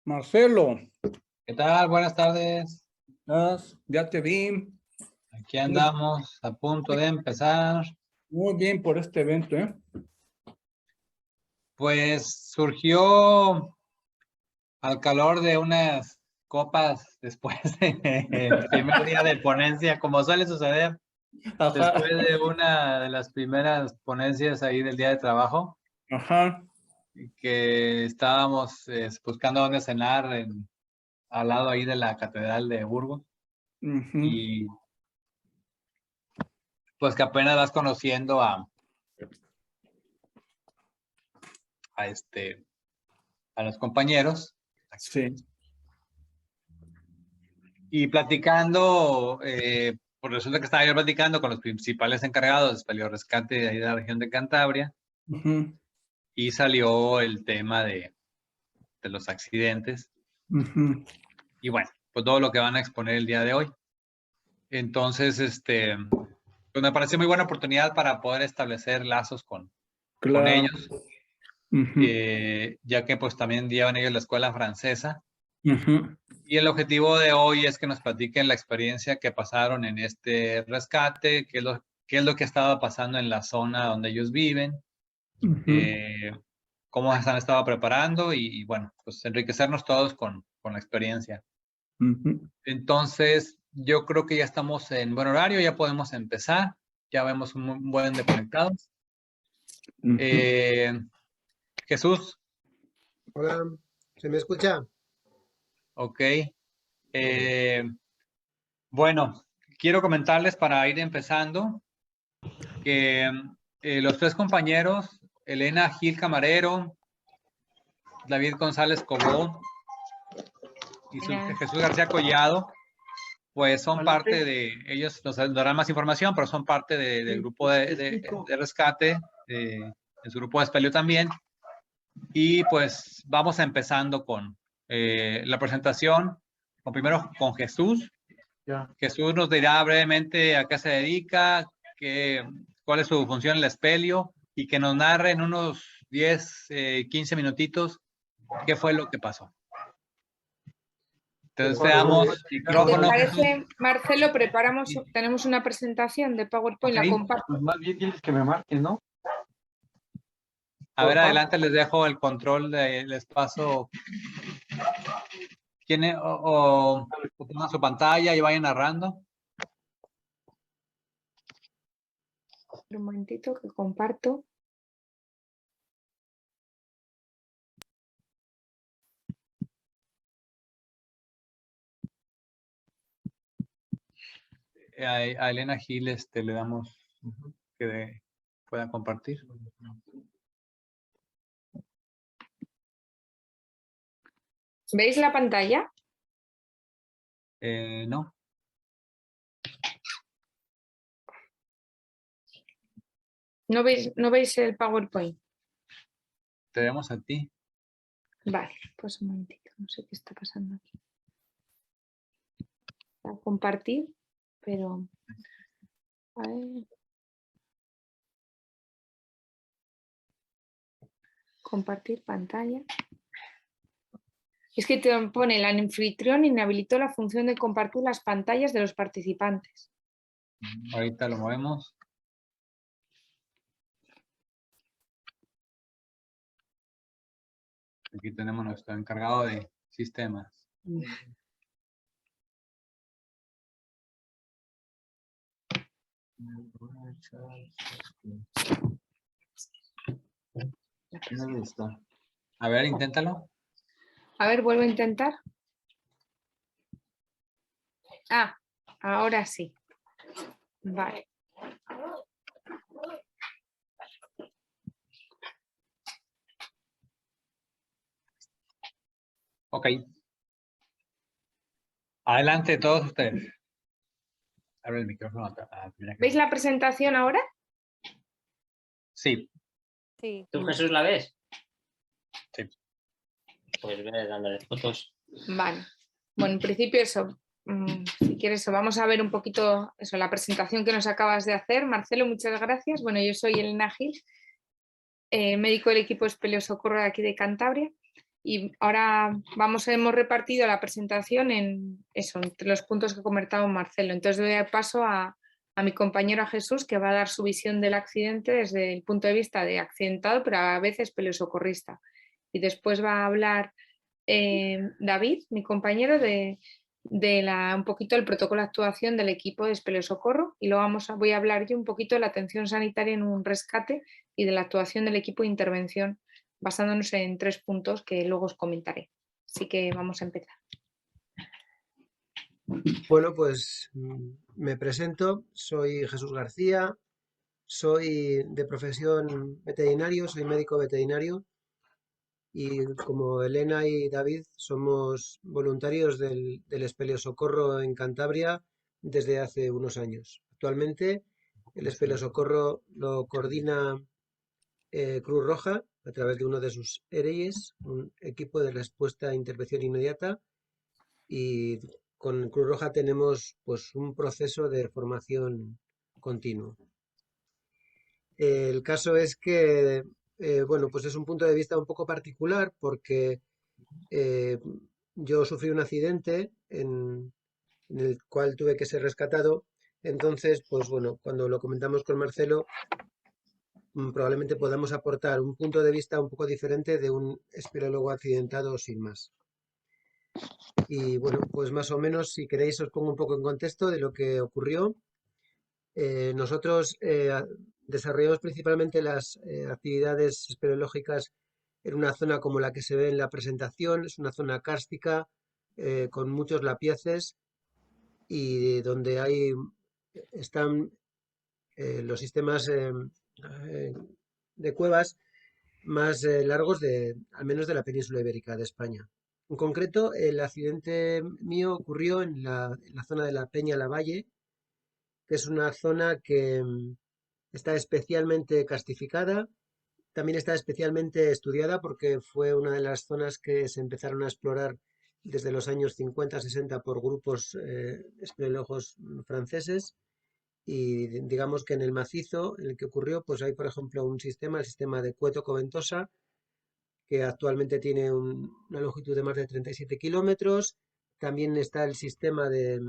Marcelo, ¿Qué tal? Buenas tardes. ya te vi. Aquí andamos a punto de empezar. Muy bien por este evento, ¿eh? Pues surgió al calor de unas copas después del primer día de ponencia, como suele suceder después de una de las primeras ponencias ahí del día de trabajo, Ajá. que estábamos buscando dónde cenar al lado ahí de la Catedral de Burgos. Ujú. Y pues que apenas vas conociendo a los compañeros. Sí. Y platicando, pues resulta que estaba yo platicando con los principales encargados de espeleorescate de ahí de la región de Cantabria, Ujú. y salió el tema de los accidentes Ujú. y bueno, pues todo lo que van a exponer el día de hoy. Entonces, pues me pareció muy buena oportunidad para poder establecer lazos con Claro. ellos, Ujú. ya que pues también llevan ellos la escuela francesa. Ujú. Y el objetivo de hoy es que nos platiquen la experiencia que pasaron en este rescate, qué es lo que estaba pasando en la zona donde ellos viven, Ujú. cómo se han estado preparando y bueno, pues enriquecernos todos con la experiencia. Ujú. Entonces, yo creo que ya estamos en buen horario, ya podemos empezar, ya vemos un buen de conectados. Ujú. Jesús, Hola, ¿se me escucha? ok. Bueno, quiero comentarles para ir empezando que los tres compañeros, Elena Gil Camarero, David González Cobó y Jesús García Collado, pues son parte de, ellos nos darán más información, pero son parte del grupo de rescate, en su grupo de espeleo también. Y pues vamos empezando con la presentación, primero con Jesús. Jesús nos dirá brevemente a qué se dedica, cuál es su función en el espelio y que nos narre en unos 10, 15 minutitos qué fue lo que pasó. Entonces veamos micrófono. ¿Te parece, Marcelo? Tenemos una presentación de PowerPoint, Ok. la comparto. Pues más bien tienes que me marques, ¿no? A ver, adelante les dejo el control del espacio. ¿Quién o pongan su pantalla y vayan narrando? Un momentito que comparto. A Elena Gil le damos que puedan compartir. ¿Veis la pantalla? No. ¿No veis el PowerPoint? Te vemos a ti. Vale, pues un momentito, no sé qué está pasando aquí. Voy a compartir, pero... A ver. Compartir pantalla. Es que te pone, el anfitrión inhabilitó la función de compartir las pantallas de los participantes. Ahorita lo movemos. Aquí tenemos nuestro encargado de sistemas. ¿Dónde está? A ver, inténtalo. A ver, vuelvo a intentar. Ah, ahora sí. Vale. Ok. Adelante todos ustedes. Abre el micrófono. ¿Veis la presentación ahora? Sí. Sí. ¿Tú, Jesús, la ves? Sí. Pues ve dándole fotos. Vale. Bueno, en principio eso. Si quieres, vamos a ver un poquito eso, la presentación que nos acabas de hacer. Marcelo, muchas gracias. Bueno, yo soy Elena Gil, médico del equipo de Espeleo Socorro de aquí de Cantabria. Y ahora hemos repartido la presentación en eso, entre los puntos que comentaba Marcelo. Entonces doy paso a mi compañero Jesús, que va a dar su visión del accidente desde el punto de vista de accidentado, pero a veces peleosocorrista. Y después va a hablar David, mi compañero, de un poquito el protocolo de actuación del equipo de espeleosocorro, y luego voy a hablar yo un poquito de la atención sanitaria en un rescate y de la actuación del equipo de intervención, basándonos en 3 puntos que luego os comentaré. Así que vamos a empezar. Bueno, pues me presento, soy Jesús García, soy de profesión veterinario, soy médico veterinario y como Elena y David somos voluntarios del Espeleosocorro en Cantabria desde hace unos años. Actualmente el Espeleosocorro lo coordina Cruz Roja a través de uno de sus EREIs, un equipo de respuesta e intervención inmediata, y con Cruz Roja tenemos pues un proceso de formación continuo. El caso es que, bueno, pues es un punto de vista un poco particular porque yo sufrí un accidente en el cual tuve que ser rescatado. Entonces, pues bueno, cuando lo comentamos con Marcelo, probablemente podamos aportar un punto de vista un poco diferente de un espeleólogo accidentado sin más. Y bueno, pues más o menos, si queréis, os pongo un poco en contexto de lo que ocurrió. Nosotros desarrollamos principalmente las actividades espeleológicas en una zona como la que se ve en la presentación. Es una zona kárstica con muchos lapiaces y donde están los sistemas de cuevas más largos al menos de la península ibérica de España. En concreto, el accidente mío ocurrió en la zona de la Peña Lavalle, que es una zona que está especialmente karstificada. También está especialmente estudiada porque fue una de las zonas que se empezaron a explorar desde los años 50-60 por grupos espeleólogos franceses. Y digamos que en el macizo en el que ocurrió, pues hay, por ejemplo, el sistema de Cueto-Coventosa, que actualmente tiene una longitud de más de 37 kilómetros. También está el sistema de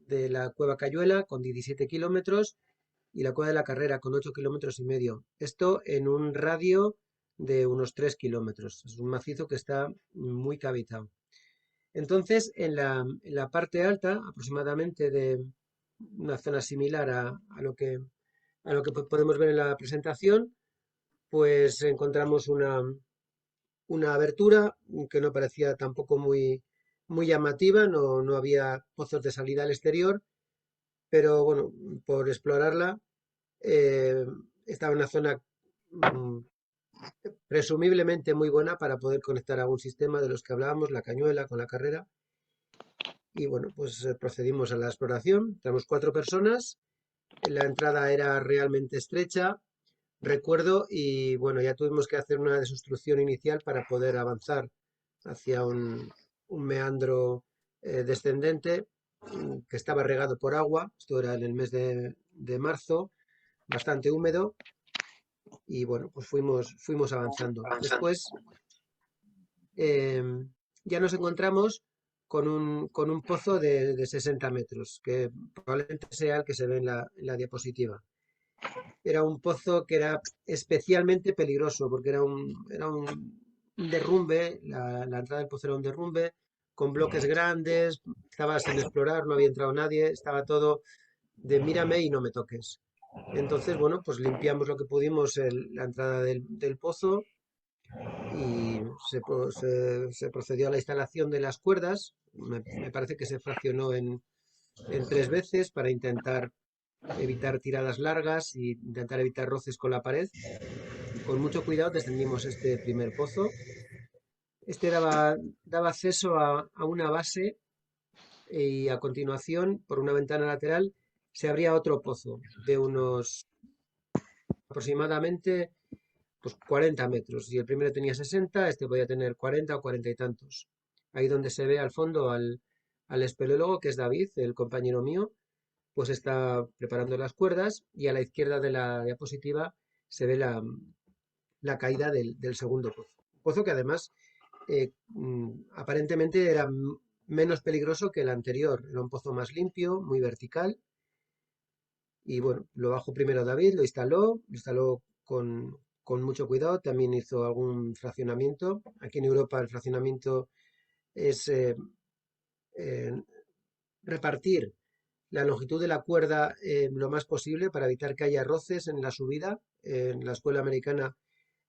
la Cueva Cayuela con 17 kilómetros y la Cueva de la Carrera con 8,5 kilómetros. Esto en un radio de unos 3 kilómetros. Es un macizo que está muy cavitado. Entonces, en la parte alta, aproximadamente de una zona similar a lo que podemos ver en la presentación, pues encontramos una abertura que no parecía tampoco muy llamativa, no había pozos de salida al exterior, pero bueno, por explorarla, estaba en una zona presumiblemente muy buena para poder conectar a un sistema de los que hablábamos, la Cañuela con la Carrera. Y bueno, pues procedimos a la exploración. Tenemos 4 personas. La entrada era realmente estrecha, recuerdo, y bueno, ya tuvimos que hacer una desobstrucción inicial para poder avanzar hacia un meandro descendente que estaba regado por agua. Esto era en el mes de marzo, bastante húmedo, y bueno, pues fuimos avanzando. Después ya nos encontramos con un pozo de 60 metros, que probablemente sea el que se ve en la diapositiva. Era un pozo que era especialmente peligroso porque era un derrumbe, la entrada del pozo era un derrumbe con bloques grandes, estaba sin explorar, no había entrado nadie, estaba todo de mírame y no me toques. Entonces, bueno, pues limpiamos lo que pudimos la entrada del pozo y se procedió a la instalación de las cuerdas. Me parece que se fraccionó en 3 veces para intentar evitar tiradas largas y intentar evitar roces con la pared. Y con mucho cuidado descendimos este primer pozo. Este daba acceso a una base y a continuación, por una ventana lateral, se abría otro pozo de unos aproximadamente pues 40 metros. Si el primero tenía 60, este podía tener 40 o 40 y tantos. Ahí donde se ve al fondo al espeleólogo, que es David, el compañero mío, pues está preparando las cuerdas, y a la izquierda de la diapositiva se ve la caída del segundo pozo. Pozo que además aparentemente era menos peligroso que el anterior. Era un pozo más limpio, muy vertical. Y bueno, lo bajó primero David, lo instaló con mucho cuidado. También hizo algún fraccionamiento. Aquí en Europa el fraccionamiento es eh, repartir la longitud de la cuerda lo más posible para evitar que haya roces en la subida. En la escuela americana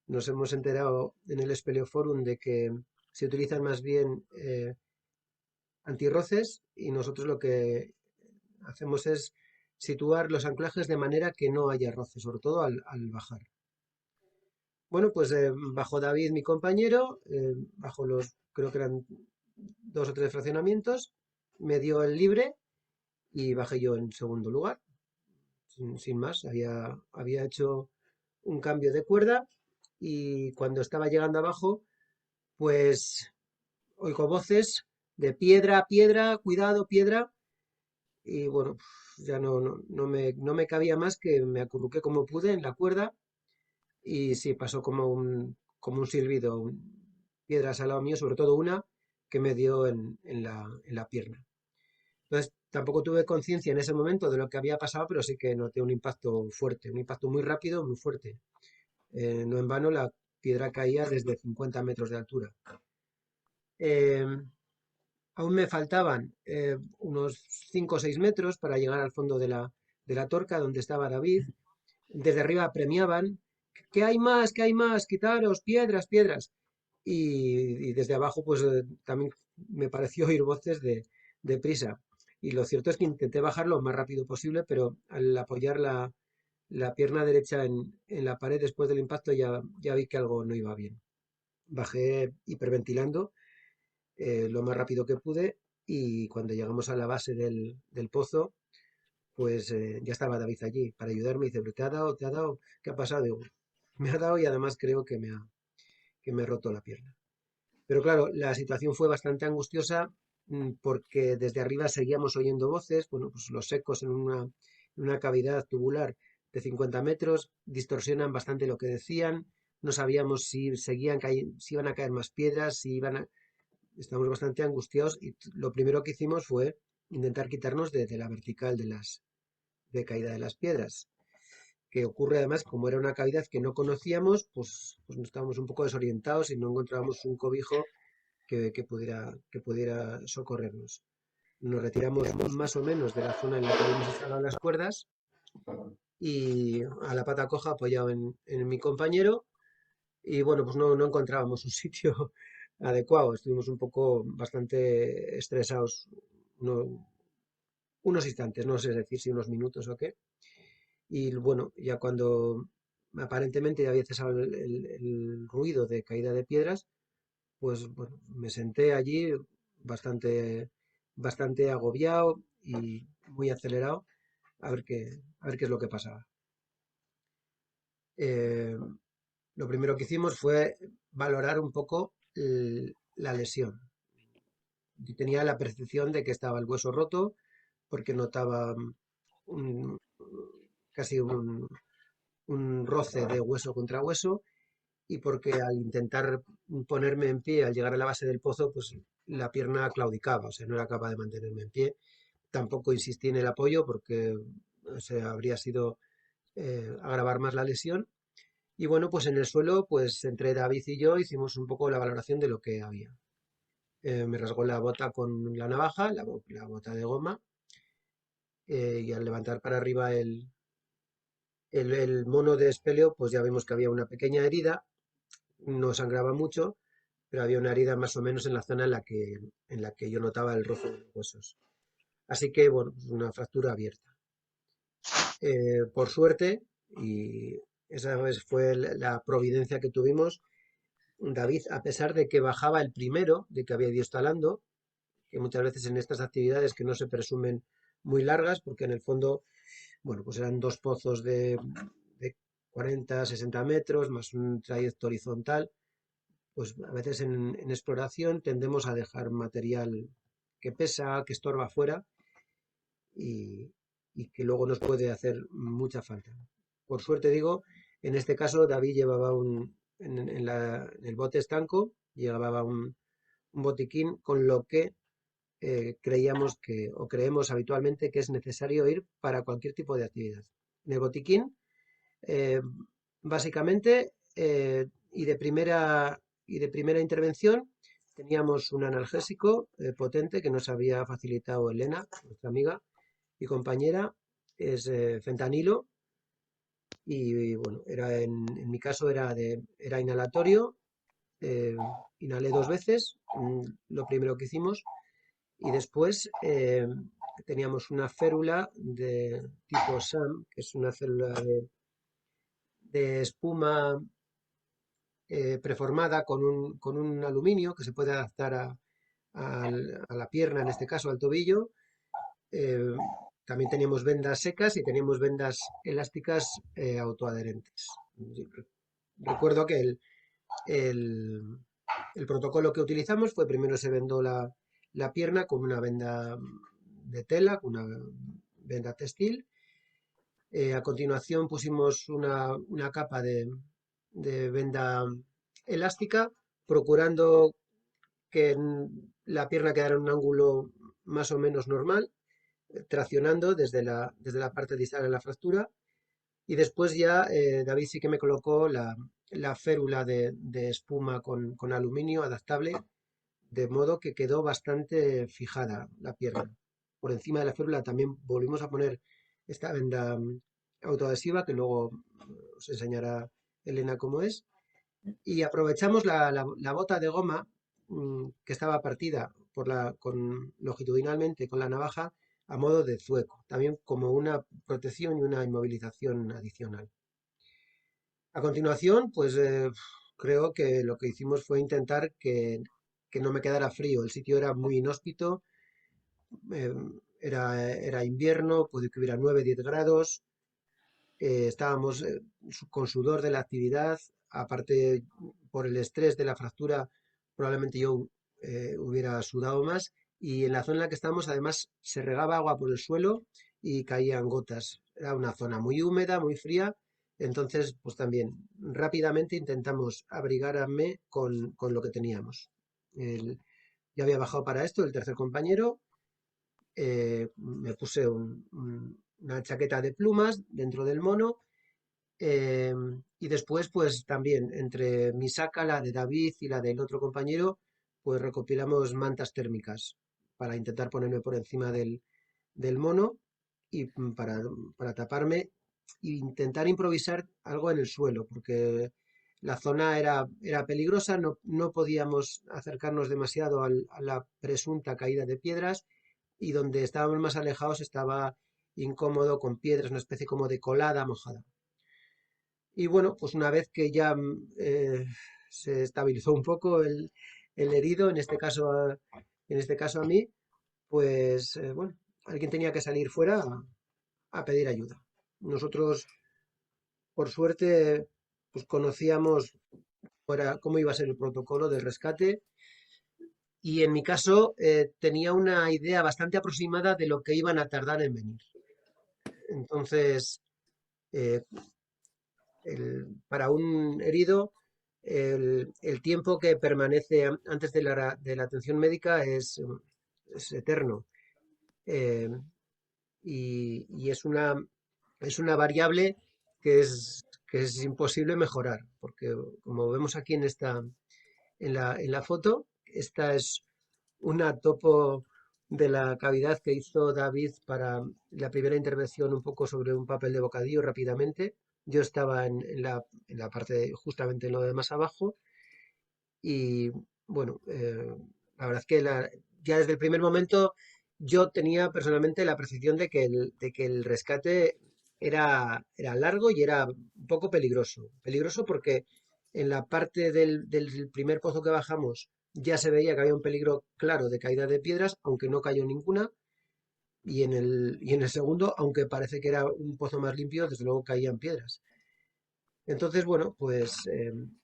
nos hemos enterado en el Speleoforum de que se utilizan más bien antirroces y nosotros lo que hacemos es situar los anclajes de manera que no haya roces, sobre todo al bajar. Bueno, pues bajó David, mi compañero, bajó creo que eran 2 o 3 fraccionamientos, me dio el libre y bajé yo en segundo lugar. Sin más, había hecho un cambio de cuerda y cuando estaba llegando abajo, pues oigo voces de piedra, piedra, cuidado, piedra. Y bueno, ya no me cabía más que me acurruqué como pude en la cuerda y sí, pasó como un silbido, piedras al lado mío, sobre todo una que me dio en la pierna. Entonces, tampoco tuve conciencia en ese momento de lo que había pasado, pero sí que noté un impacto fuerte, un impacto muy rápido, muy fuerte. No en vano, la piedra caía desde 50 metros de altura. Eh, Aún me faltaban unos 5 o 6 metros para llegar al fondo de la torca donde estaba David. Desde arriba premiaban, ¿qué hay más? ¿Qué hay más? Quitaros, piedras, piedras. Y desde abajo, pues también me pareció oír voces de prisa. Y lo cierto es que intenté bajar lo más rápido posible, pero al apoyar la pierna derecha en la pared después del impacto ya vi que algo no iba bien. Bajé hiperventilando lo más rápido que pude y cuando llegamos a la base del pozo, pues ya estaba David allí para ayudarme. Y dice, ¿pero te ha dado? ¿Te ha dado? ¿Qué ha pasado? Digo, me ha dado y además creo que me ha roto la pierna. Pero claro, la situación fue bastante angustiosa porque desde arriba seguíamos oyendo voces, bueno, pues los ecos en una cavidad tubular de 50 metros distorsionan bastante lo que decían. No sabíamos si si iban a caer más piedras, Estamos bastante angustiados y lo primero que hicimos fue intentar quitarnos de la vertical de caída de las piedras, que ocurre además, como era una cavidad que no conocíamos, pues estábamos un poco desorientados y no encontrábamos un cobijo que pudiera socorrernos. Nos retiramos más o menos de la zona en la que habíamos instalado las cuerdas y a la pata coja apoyado en mi compañero y bueno, pues no encontrábamos un sitio adecuado. Estuvimos un poco bastante estresados unos instantes, no sé decir si unos minutos o qué. Y bueno, ya cuando aparentemente ya había cesado el ruido de caída de piedras, pues bueno, me senté allí bastante agobiado y muy acelerado a ver qué es lo que pasaba. Eh, lo primero que hicimos fue valorar un poco la lesión. Yo tenía la percepción de que estaba el hueso roto porque notaba un- casi un roce de hueso contra hueso y porque al intentar ponerme en pie al llegar a la base del pozo, pues la pierna claudicaba, o sea, no era capaz de mantenerme en pie. Tampoco insistí en el apoyo porque habría sido agravar más la lesión. Y bueno, pues en el suelo, pues entre David y yo hicimos un poco la valoración de lo que había. Me rasgó la bota con la navaja, la bota de goma, y al levantar para arriba el mono de espeleo, pues ya vimos que había una pequeña herida, no sangraba mucho, pero había una herida más o menos en la zona en la que yo notaba el roce de los huesos. Así que, bueno, pues una fractura abierta. Por suerte, y esa vez fue la providencia que tuvimos, David, a pesar de que bajaba el primero, de que había ido instalando, que muchas veces en estas actividades que no se presumen muy largas, porque en el fondo, bueno, pues eran 2 pozos de 40, 60 metros, más un trayecto horizontal, pues a veces en exploración tendemos a dejar material que pesa, que estorba fuera y, y que luego nos puede hacer mucha falta. Por suerte digo, en este caso David llevaba en el bote estanco, llevaba un botiquín con lo que creíamos o creemos habitualmente que es necesario ir para cualquier tipo de actividad. En el botiquín, eh, básicamente, y de primera intervención, teníamos un analgésico potente que nos había facilitado Elena, nuestra amiga y compañera, es fentanilo, y bueno, en mi caso era inhalatorio, eh, inhalé 2 veces, lo primero que hicimos, y después teníamos una férula de tipo SAM, que es una célula de espuma preformada con un aluminio que se puede adaptar a la pierna, en este caso al tobillo. Eh, También teníamos vendas secas y teníamos vendas elásticas autoadherentes. Recuerdo que el- el protocolo que utilizamos fue primero se vendó la pierna con una venda de tela, con una venda textil. A continuación pusimos una capa de venda elástica, procurando que la pierna quedara en un ángulo más o menos normal, traccionando desde la parte distal de la fractura. Y después ya David sí que me colocó la férula de espuma con aluminio adaptable, de modo que quedó bastante fijada la pierna. Por encima de la férula también volvimos a poner esta venda autoadhesiva, que luego os enseñará Elena cómo es. Y aprovechamos la bota de goma que estaba partida longitudinalmente con la navaja a modo de zueco, también como una protección y una inmovilización adicional. A continuación, pues creo que lo que hicimos fue intentar que no me quedara frío. El sitio era muy inhóspito, eh, era invierno, puede que hubiera 9, 10 grados, estábamos con sudor de la actividad, aparte por el estrés de la fractura, probablemente yo hubiera sudado más, y en la zona en la que estábamos además se regaba agua por el suelo y caían gotas. Era una zona muy húmeda, muy fría, entonces pues también rápidamente intentamos abrigarme con lo que teníamos. Ya había bajado para esto el tercer compañero, me puse una chaqueta de plumas dentro del mono, y después pues también entre mi saca, la de David y la del otro compañero, pues recopilamos mantas térmicas para intentar ponerme por encima del mono y para taparme e intentar improvisar algo en el suelo, porque la zona era peligrosa, no podíamos acercarnos demasiado a la presunta caída de piedras, y donde estábamos más alejados estaba incómodo con piedras, una especie como de colada mojada. Y bueno, pues una vez que ya se estabilizó un poco el herido, en este caso a mí, pues bueno, alguien tenía que salir fuera a pedir ayuda. Nosotros, por suerte, pues conocíamos cómo iba a ser el protocolo del rescate, y en mi caso tenía una idea bastante aproximada de lo que iban a tardar en venir. Entonces, eh, para un herido, el tiempo que permanece antes de la atención médica es eterno. eh, y es una variable que es imposible mejorar, porque como vemos aquí en la foto, esta es una topo de la cavidad que hizo David para la primera intervención, un poco sobre un papel de bocadillo rápidamente. Yo estaba en la parte justamente en lo de más abajo, y bueno, la verdad es que ya desde el primer momento yo tenía personalmente la percepción de que el rescate era largo y era un poco peligroso. Peligroso porque en la parte del primer pozo que bajamos ya se veía que había un peligro claro de caída de piedras, aunque no cayó ninguna. Y en el segundo, aunque parece que era un pozo más limpio, desde luego caían piedras. Entonces, bueno, pues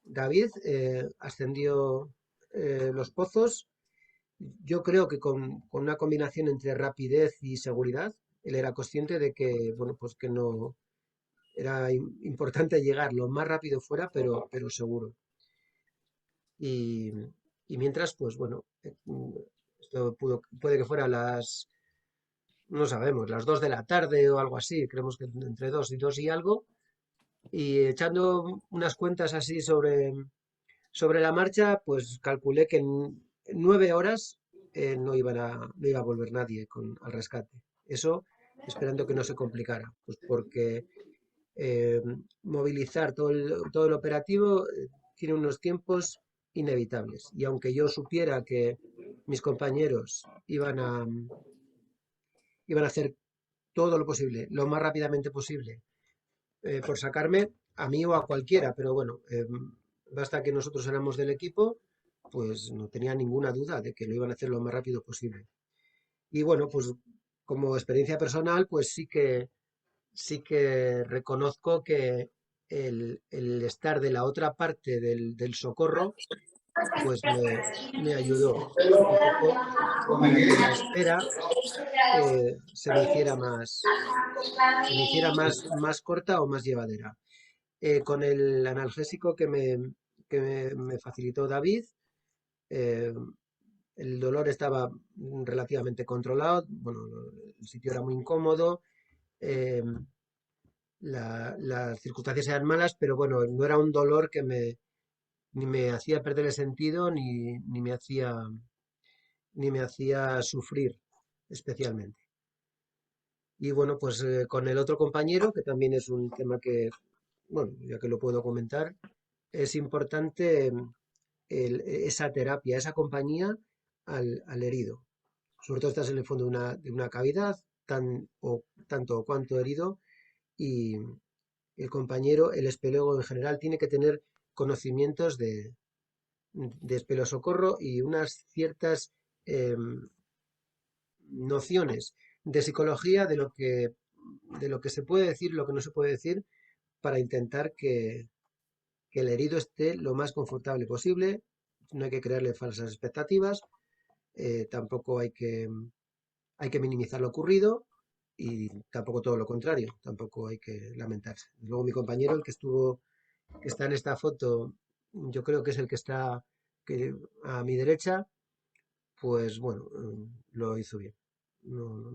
David ascendió los pozos. Yo creo que con una combinación entre rapidez y seguridad. Él era consciente de que, bueno, pues que no era importante llegar lo más rápido fuera, pero seguro. Y, Y mientras, pues bueno, esto puede que fuera no sabemos, las 2 de la tarde o algo así, creemos que entre 2 y 2 y algo, y echando unas cuentas así sobre la marcha, pues calculé que en 9 horas no iba a volver nadie al rescate. Eso esperando que no se complicara, pues porque eh, movilizar todo el operativo tiene unos tiempos inevitables. Y aunque yo supiera que mis compañeros iban a hacer todo lo posible, lo más rápidamente posible, por sacarme a mí o a cualquiera, pero bueno, basta que nosotros éramos del equipo, pues no tenía ninguna duda de que lo iban a hacer lo más rápido posible. Y bueno, pues como experiencia personal, pues sí que reconozco que el estar de la otra parte del socorro, pues me ayudó un poco para que la espera se me hiciera más corta o más llevadera. Con el analgésico que me facilitó David, eh, el dolor estaba relativamente controlado, bueno, el sitio era muy incómodo, eh, las circunstancias eran malas, pero bueno, no era un dolor que ni me hacía perder el sentido ni me hacía sufrir especialmente. Y bueno, pues con el otro compañero, que también es un tema que, bueno, ya que lo puedo comentar, es importante esa terapia, esa compañía al herido. Sobre todo estás en el fondo de una cavidad, tanto o cuanto herido, y el compañero, el espeleólogo en general, tiene que tener conocimientos de espeleosocorro y unas ciertas nociones de psicología de lo que se puede decir, lo que no se puede decir, para intentar que el herido esté lo más confortable posible. No hay que crearle falsas expectativas, tampoco hay que minimizar lo ocurrido y tampoco todo lo contrario, tampoco hay que lamentarse. Luego mi compañero, el que está en esta foto, yo creo que es el que está a mi derecha, pues bueno, lo hizo bien. No,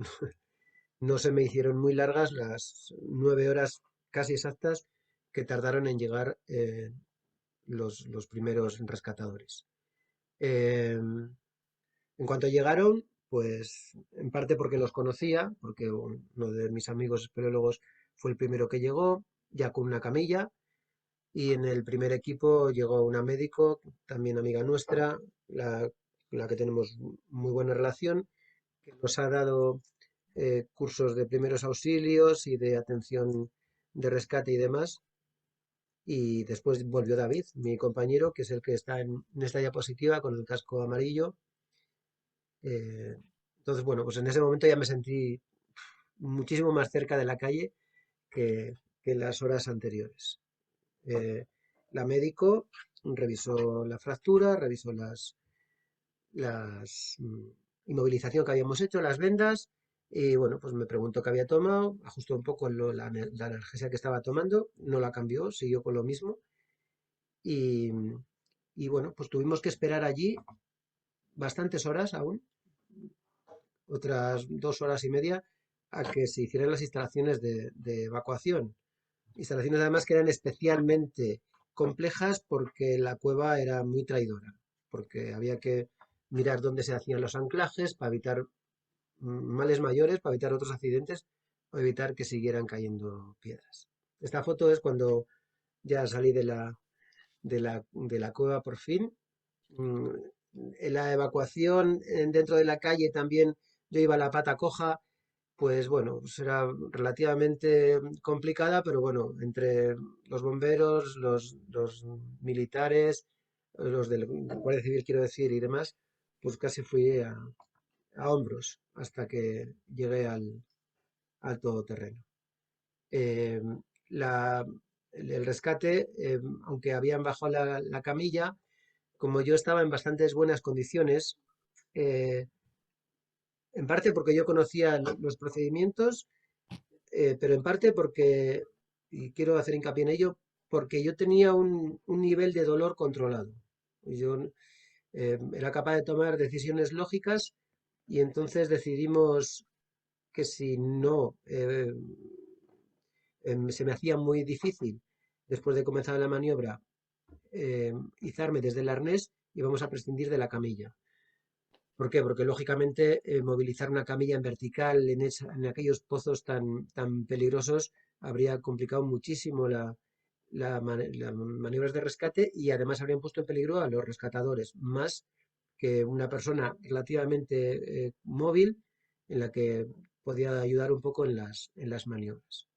no se me hicieron muy largas las 9 horas casi exactas que tardaron en llegar los primeros rescatadores. En cuanto llegaron, pues en parte porque los conocía, porque uno de mis amigos espeleólogos fue el primero que llegó, ya con una camilla, y en el primer equipo llegó una médico, también amiga nuestra, la que tenemos muy buena relación, que nos ha dado cursos de primeros auxilios y de atención de rescate y demás. Y después volvió David, mi compañero, que es el que está en esta diapositiva con el casco amarillo. Eh, entonces, bueno, pues en ese momento ya me sentí muchísimo más cerca de la calle que en las horas anteriores. Eh, la médico revisó la fractura, revisó las inmovilización que habíamos hecho, las vendas, y bueno, pues me preguntó qué había tomado, ajustó un poco la analgesia que estaba tomando, no la cambió, siguió con lo mismo, y, y bueno, pues tuvimos que esperar allí bastantes horas aún, otras 2 horas y media, a que se hicieran las instalaciones de evacuación. Instalaciones además que eran especialmente complejas porque la cueva era muy traidora, porque había que mirar dónde se hacían los anclajes para evitar males mayores, para evitar otros accidentes o evitar que siguieran cayendo piedras. Esta foto es cuando ya salí de la cueva por fin. En la evacuación dentro de la calle también yo iba a la pata coja, pues bueno, pues era relativamente complicada, pero bueno, entre los bomberos, los militares, los del Guardia Civil quiero decir y demás, pues casi fui a hombros hasta que llegué al todoterreno. Eh, la- el rescate, aunque habían bajado la camilla, como yo estaba en bastantes buenas condiciones, eh, en parte porque yo conocía los procedimientos, pero en parte porque, y quiero hacer hincapié en ello, porque yo tenía un nivel de dolor controlado. Yo Era capaz de tomar decisiones lógicas y entonces decidimos que si no se me hacía muy difícil después de comenzar la maniobra izarme desde el arnés, íbamos a prescindir de la camilla. ¿Por qué? Porque lógicamente movilizar una camilla en vertical en aquellos pozos tan peligrosos habría complicado muchísimo las maniobras de rescate y además habrían puesto en peligro a los rescatadores, más que una persona relativamente móvil en la que podía ayudar un poco en las maniobras.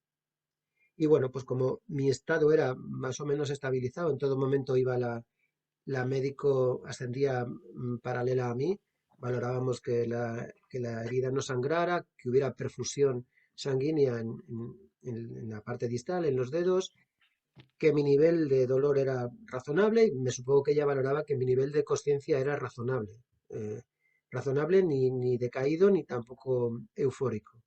Y bueno, pues como mi estado era más o menos estabilizado, en todo momento iba la médico, ascendía paralela a mí, valorábamos que la herida no sangrara, que hubiera perfusión sanguínea en la parte distal, en los dedos, que mi nivel de dolor era razonable y me supongo que ella valoraba que mi nivel de conciencia era razonable. Razonable ni decaído ni tampoco eufórico.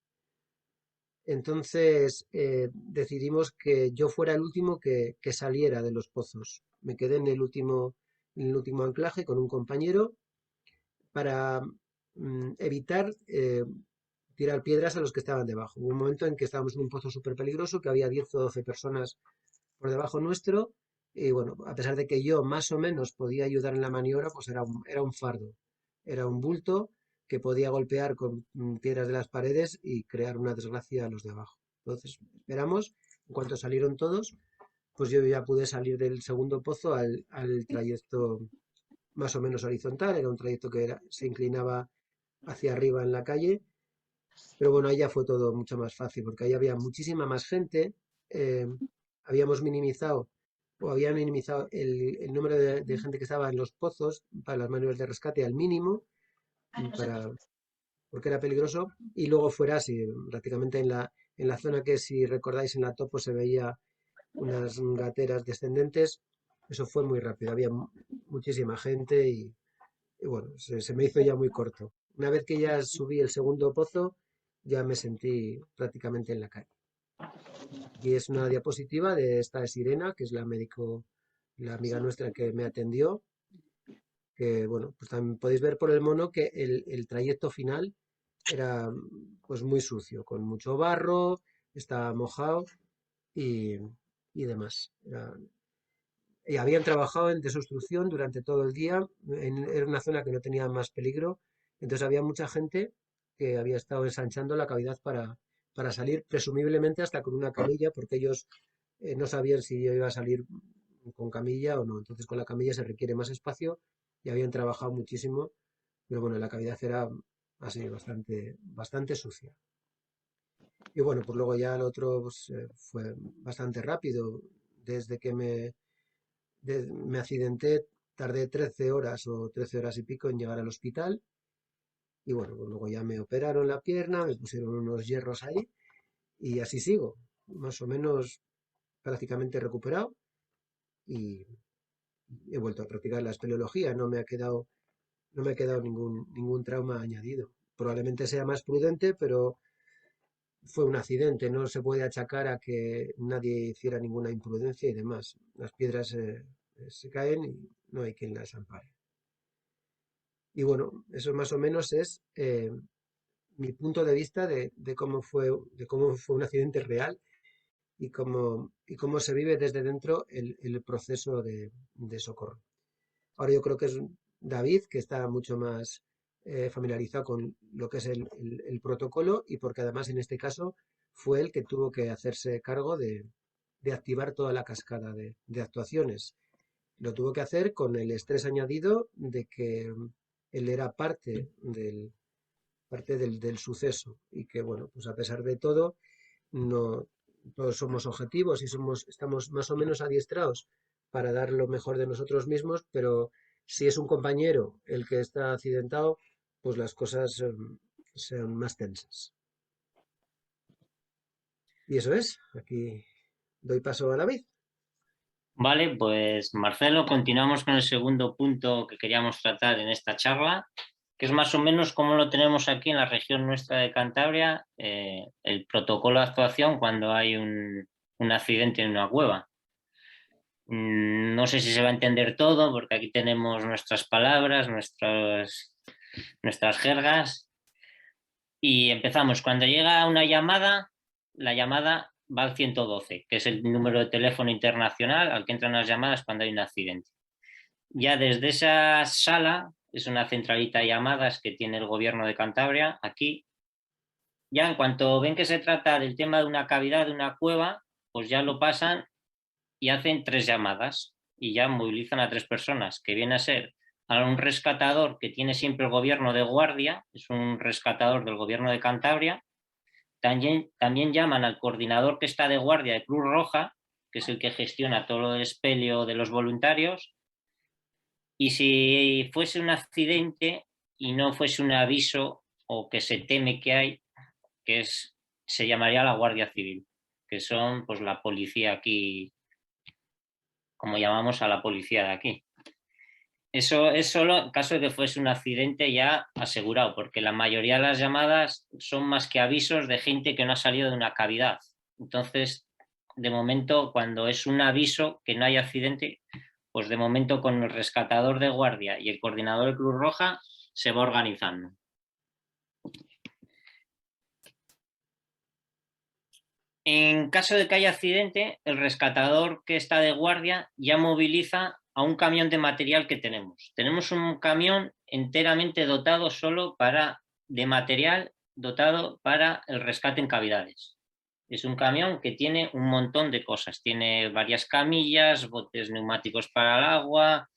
Entonces decidimos que yo fuera el último que saliera de los pozos. Me quedé en el último anclaje con un compañero para evitar tirar piedras a los que estaban debajo. Hubo un momento en que estábamos en un pozo súper peligroso, que había 10 o 12 personas por debajo nuestro, y bueno, a pesar de que yo más o menos podía ayudar en la maniobra, pues era un fardo, era un bulto que podía golpear con piedras de las paredes y crear una desgracia a los de abajo. Entonces, esperamos, en cuanto salieron todos, pues yo ya pude salir del segundo pozo al trayecto más o menos horizontal, era un trayecto que se inclinaba hacia arriba en la calle, pero bueno, ahí ya fue todo mucho más fácil, porque ahí había muchísima más gente, eh, habíamos minimizado o había minimizado el número de gente que estaba en los pozos para las maniobras de rescate al mínimo, para, porque era peligroso, y luego fuera, sí, prácticamente en la zona que si recordáis en la topo se veía unas gateras descendentes, eso fue muy rápido, había muchísima gente y bueno, se me hizo ya muy corto. Una vez que ya subí el segundo pozo, ya me sentí prácticamente en la calle. Y es una diapositiva de esta Sirena, que es la médico, la amiga nuestra que me atendió, que bueno, pues también podéis ver por el mono que el trayecto final era pues muy sucio, con mucho barro, estaba mojado y, y demás. Y habían trabajado en desobstrucción durante todo el día, era una zona que no tenía más peligro, entonces había mucha gente que había estado ensanchando la cavidad para salir, presumiblemente hasta con una camilla, porque ellos no sabían si yo iba a salir con camilla o no, entonces con la camilla se requiere más espacio y habían trabajado muchísimo, pero bueno, la cavidad era así bastante sucia. Y bueno, pues luego ya el otro pues, fue bastante rápido, desde que me accidenté, tardé 13 horas o 13 horas y pico en llegar al hospital y bueno, pues luego ya me operaron la pierna, me pusieron unos hierros ahí y así sigo, más o menos prácticamente recuperado y he vuelto a practicar la espeleología, no me ha quedado ningún trauma añadido. Probablemente sea más prudente, pero fue un accidente, no se puede achacar a que nadie hiciera ninguna imprudencia y demás. Las piedras se caen y no hay quien las ampare. Y bueno, eso más o menos es mi punto de vista de cómo fue un accidente real y cómo se vive desde dentro el proceso de socorro. Ahora yo creo que es David, que está mucho más familiarizado con lo que es el protocolo y porque además en este caso fue él que tuvo que hacerse cargo de activar toda la cascada de actuaciones. Lo tuvo que hacer con el estrés añadido de que él era parte del suceso y que, bueno, pues a pesar de todo, no todos somos objetivos y estamos más o menos adiestrados para dar lo mejor de nosotros mismos, pero si es un compañero el que está accidentado, pues las cosas son más tensas. Y eso es, aquí doy paso a David. Vale, pues Marcelo, continuamos con el segundo punto que queríamos tratar en esta charla, que es más o menos como lo tenemos aquí en la región nuestra de Cantabria, el protocolo de actuación cuando hay un accidente en una cueva. No sé si se va a entender todo, porque aquí tenemos nuestras palabras, nuestras jergas. Y empezamos. Cuando llega una llamada, la llamada va al 112, que es el número de teléfono internacional al que entran las llamadas cuando hay un accidente. Ya desde esa sala, es una centralita de llamadas que tiene el gobierno de Cantabria, aquí, ya en cuanto ven que se trata del tema de una cavidad, de una cueva, pues ya lo pasan y hacen 3 llamadas y ya movilizan a 3 personas, que viene a ser a un rescatador que tiene siempre el gobierno de guardia, es un rescatador del gobierno de Cantabria. También llaman al coordinador que está de guardia de Cruz Roja, que es el que gestiona todo el espelio de los voluntarios. Y si fuese un accidente y no fuese un aviso o que se teme que hay, se llamaría la Guardia Civil, que son pues la policía aquí, como llamamos a la policía de aquí. Eso es solo en caso de que fuese un accidente ya asegurado, porque la mayoría de las llamadas son más que avisos de gente que no ha salido de una cavidad. Entonces, de momento, cuando es un aviso que no hay accidente, pues de momento con el rescatador de guardia y el coordinador de Cruz Roja se va organizando. En caso de que haya accidente, el rescatador que está de guardia ya moviliza a un camión de material que tenemos. Tenemos un camión enteramente dotado solo de material dotado para el rescate en cavidades. Es un camión que tiene un montón de cosas. Tiene varias camillas, botes neumáticos para el agua,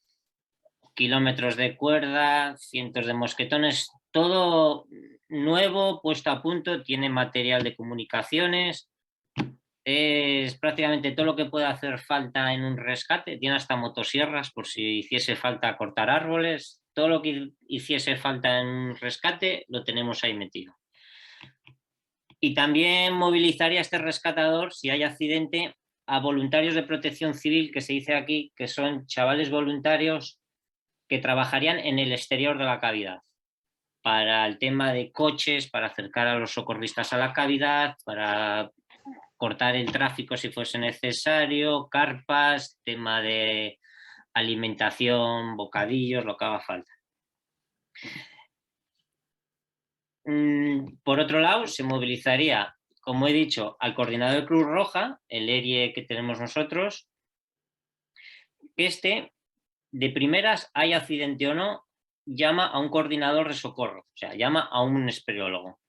kilómetros de cuerda, cientos de mosquetones, todo nuevo, puesto a punto, tiene material de comunicaciones. Es prácticamente todo lo que puede hacer falta en un rescate. Tiene hasta motosierras por si hiciese falta cortar árboles. Todo lo que hiciese falta en un rescate lo tenemos ahí metido. Y también movilizaría este rescatador, si hay accidente, a voluntarios de protección civil, que se dice aquí, que son chavales voluntarios que trabajarían en el exterior de la cavidad, para el tema de coches, para acercar a los socorristas a la cavidad, para cortar el tráfico si fuese necesario, carpas, tema de alimentación, bocadillos, lo que haga falta. Por otro lado, se movilizaría, como he dicho, al coordinador de Cruz Roja, el ERIE que tenemos nosotros, que de primeras, hay accidente o no, llama a un coordinador de socorro, o sea, llama a un espeleólogo.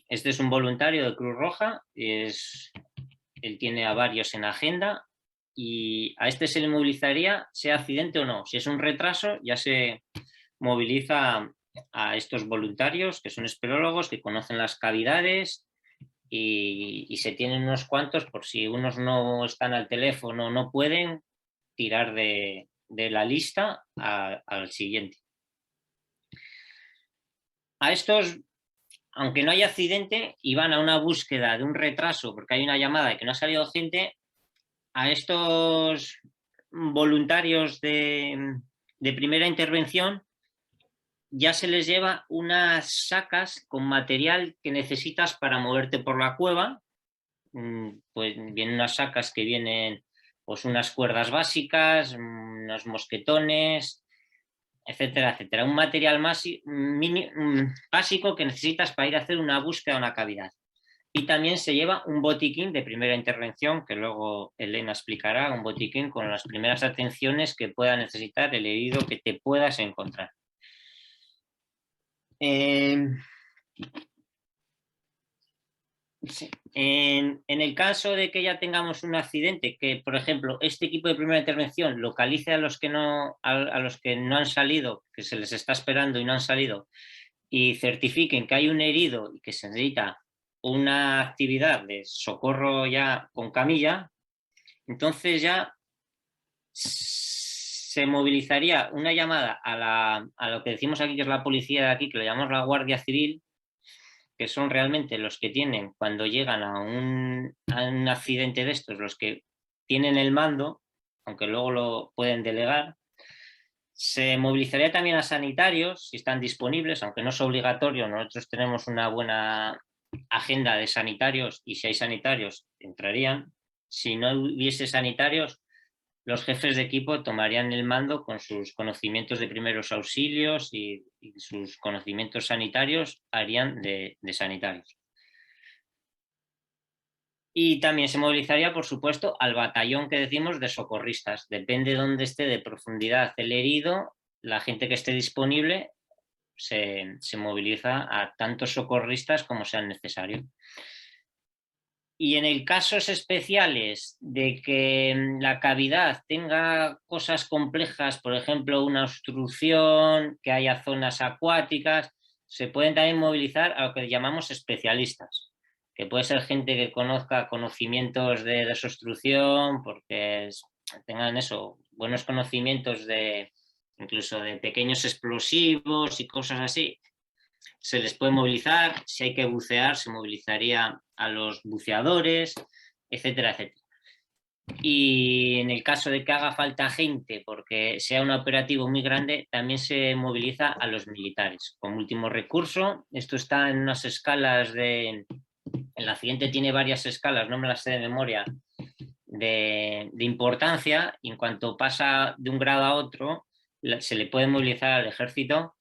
Este es un voluntario de Cruz Roja, él tiene a varios en agenda y a este se le movilizaría, sea accidente o no. Si es un retraso, ya se moviliza a estos voluntarios, que son espeleólogos, que conocen las cavidades y se tienen unos cuantos por si unos no están al teléfono, no pueden tirar de la lista al siguiente. A estos, aunque no haya accidente y van a una búsqueda de un retraso porque hay una llamada de que no ha salido gente, a estos voluntarios de primera intervención ya se les lleva unas sacas con material que necesitas para moverte por la cueva. Pues vienen unas sacas que vienen pues unas cuerdas básicas, unos mosquetones, etcétera, etcétera. Un material básico que necesitas para ir a hacer una búsqueda a una cavidad. Y también se lleva un botiquín de primera intervención, que luego Elena explicará, un botiquín con las primeras atenciones que pueda necesitar el herido que te puedas encontrar. Sí. En el caso de que ya tengamos un accidente, que por ejemplo este equipo de primera intervención localice a los que no han salido, que se les está esperando y no han salido, y certifiquen que hay un herido y que se necesita una actividad de socorro ya con camilla, entonces ya se movilizaría una llamada a lo que decimos aquí que es la policía de aquí, que lo llamamos la Guardia Civil, que son realmente los que tienen, cuando llegan a un accidente de estos, los que tienen el mando, aunque luego lo pueden delegar. Se movilizaría también a sanitarios, si están disponibles, aunque no es obligatorio. Nosotros tenemos una buena agenda de sanitarios y si hay sanitarios, entrarían. Si no hubiese sanitarios, los jefes de equipo tomarían el mando con sus conocimientos de primeros auxilios y sus conocimientos sanitarios harían de sanitarios. Y también se movilizaría, por supuesto, al batallón que decimos de socorristas. Depende de dónde esté de profundidad el herido, la gente que esté disponible se moviliza a tantos socorristas como sean necesarios. Y en el casos especiales de que la cavidad tenga cosas complejas, por ejemplo, una obstrucción, que haya zonas acuáticas, se pueden también movilizar a lo que llamamos especialistas, que puede ser gente que conozca conocimientos de desobstrucción, porque tengan eso, buenos conocimientos de incluso de pequeños explosivos y cosas así. Se les puede movilizar, si hay que bucear, se movilizaría a los buceadores, etcétera, etcétera. Y en el caso de que haga falta gente porque sea un operativo muy grande, también se moviliza a los militares. Como último recurso, esto está en unas escalas de... El accidente tiene varias escalas, no me las sé de memoria, de importancia, y en cuanto pasa de un grado a otro, se le puede movilizar al ejército,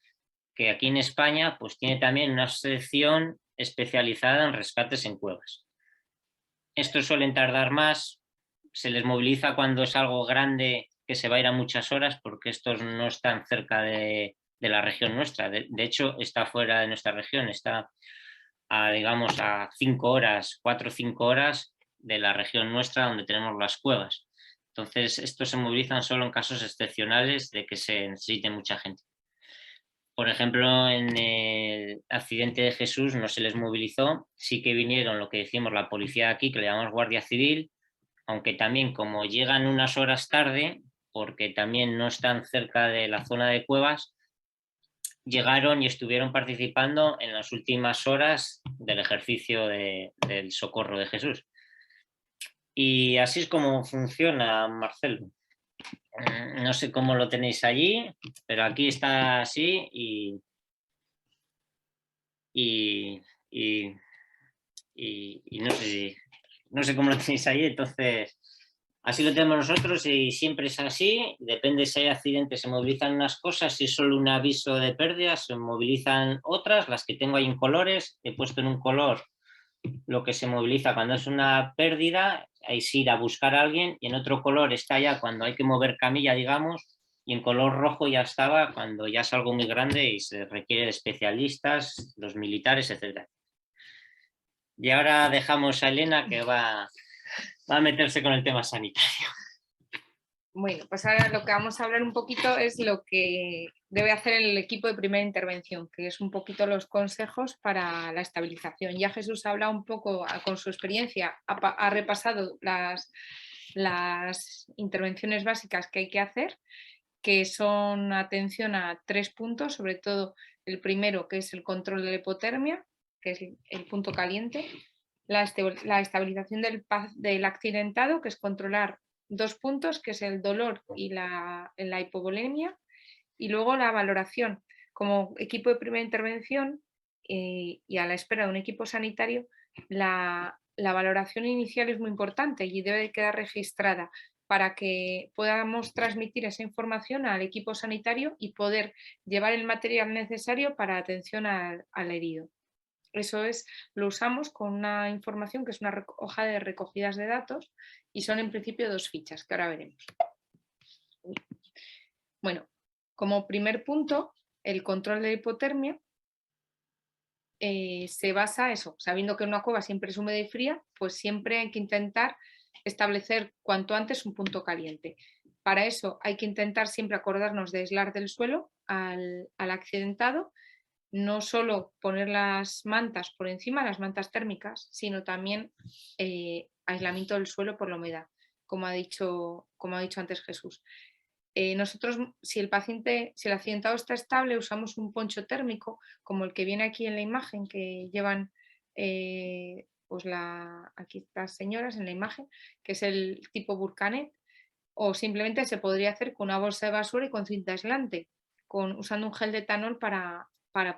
que aquí en España pues tiene también una sección especializada en rescates en cuevas. Estos suelen tardar más, se les moviliza cuando es algo grande que se va a ir a muchas horas, porque estos no están cerca de la región nuestra. De hecho, está fuera de nuestra región, está digamos a 5 horas, 4 o 5 horas de la región nuestra donde tenemos las cuevas. Entonces, estos se movilizan solo en casos excepcionales de que se necesite mucha gente. Por ejemplo, en el accidente de Jesús no se les movilizó, sí que vinieron lo que decimos la policía aquí, que le llamamos Guardia Civil, aunque también como llegan unas horas tarde, porque también no están cerca de la zona de cuevas, llegaron y estuvieron participando en las últimas horas del ejercicio del socorro de Jesús. Y así es como funciona, Marcelo. No sé cómo lo tenéis allí, pero aquí está así y no sé cómo lo tenéis ahí, entonces así lo tenemos nosotros y siempre es así, depende si hay accidentes, se movilizan unas cosas, si es solo un aviso de pérdidas, se movilizan otras, las que tengo ahí en colores, he puesto en un color lo que se moviliza cuando es una pérdida, hay que ir a buscar a alguien, y en otro color está ya cuando hay que mover camilla, digamos, y en color rojo ya estaba cuando ya es algo muy grande y se requiere de especialistas, los militares, etc. Y ahora dejamos a Elena, que va a meterse con el tema sanitario. Bueno, pues ahora lo que vamos a hablar un poquito es lo que debe hacer el equipo de primera intervención, que es un poquito los consejos para la estabilización. Ya Jesús ha hablado un poco con su experiencia, ha repasado las intervenciones básicas que hay que hacer, que son atención a 3 puntos, sobre todo el primero, que es el control de la hipotermia, que es el punto caliente, la estabilización del accidentado, que es controlar 2 puntos, que es el dolor y la hipovolemia, y luego la valoración. Como equipo de primera intervención y a la espera de un equipo sanitario, la valoración inicial es muy importante y debe quedar registrada para que podamos transmitir esa información al equipo sanitario y poder llevar el material necesario para atención al herido. Eso es, lo usamos con una información que es una hoja de recogidas de datos y son en principio 2 fichas, que ahora veremos. Bueno, como primer punto, el control de hipotermia se basa eso, sabiendo que una cueva siempre es húmeda y fría, pues siempre hay que intentar establecer cuanto antes un punto caliente. Para eso hay que intentar siempre acordarnos de aislar del suelo al accidentado, no solo poner las mantas por encima, las mantas térmicas, sino también aislamiento del suelo por la humedad, como ha dicho antes Jesús. Nosotros, si el accidentado está estable, usamos un poncho térmico, como el que viene aquí en la imagen, que llevan pues aquí estas señoras en la imagen, que es el tipo Burkanet, o simplemente se podría hacer con una bolsa de basura y con cinta aislante, usando un gel de etanol para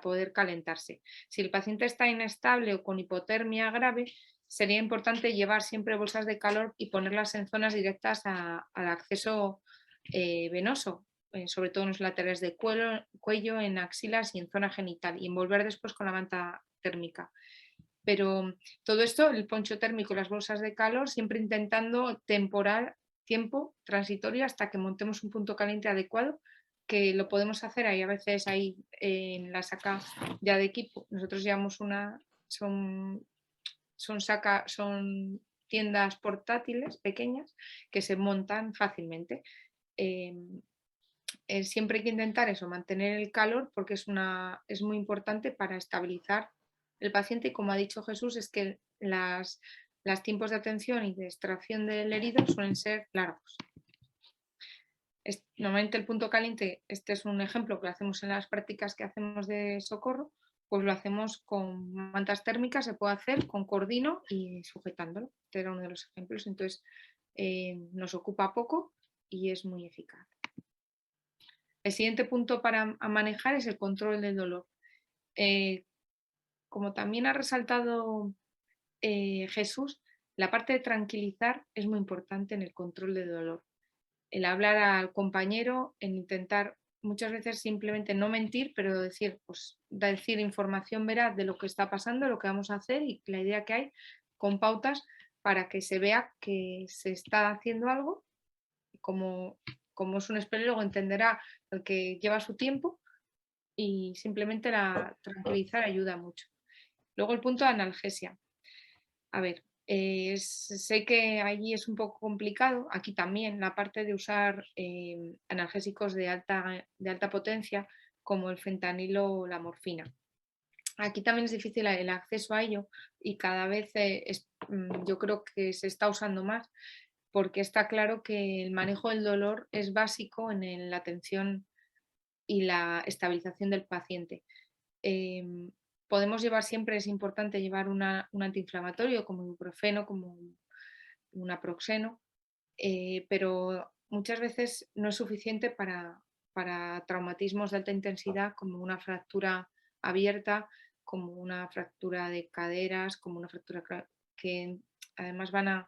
poder calentarse. Si el paciente está inestable o con hipotermia grave, sería importante llevar siempre bolsas de calor y ponerlas en zonas directas al acceso venoso, sobre todo en los laterales de cuello, en axilas y en zona genital, y envolver después con la manta térmica. Pero todo esto, el poncho térmico y las bolsas de calor, siempre intentando tiempo transitorio hasta que montemos un punto caliente adecuado, que lo podemos hacer ahí a veces ahí en la saca ya de equipo. Nosotros llevamos son tiendas portátiles pequeñas que se montan fácilmente. Siempre hay que intentar eso, mantener el calor, porque es muy importante para estabilizar el paciente, y como ha dicho Jesús, es que los tiempos de atención y de extracción del herido suelen ser largos. Normalmente el punto caliente, este es un ejemplo que lo hacemos en las prácticas que hacemos de socorro, pues lo hacemos con mantas térmicas, se puede hacer con cordino y sujetándolo. Este era uno de los ejemplos. Entonces nos ocupa poco y es muy eficaz. El siguiente punto para manejar es el control del dolor. Como también ha resaltado Jesús, la parte de tranquilizar es muy importante en el control del dolor. El hablar al compañero, el intentar muchas veces simplemente no mentir, pero decir información veraz de lo que está pasando, lo que vamos a hacer y la idea que hay, con pautas para que se vea que se está haciendo algo. Como es un espeleólogo, entenderá el que lleva su tiempo, y simplemente tranquilizar ayuda mucho. Luego el punto de analgesia. A ver, sé que allí es un poco complicado, aquí también, la parte de usar analgésicos de alta potencia como el fentanilo o la morfina. Aquí también es difícil el acceso a ello, y cada vez yo creo que se está usando más, porque está claro que el manejo del dolor es básico en la atención y la estabilización del paciente. Podemos llevar siempre, es importante llevar un antiinflamatorio como ibuprofeno, como un naproxeno, pero muchas veces no es suficiente para traumatismos de alta intensidad, como una fractura abierta, como una fractura de caderas, como una fractura que además van a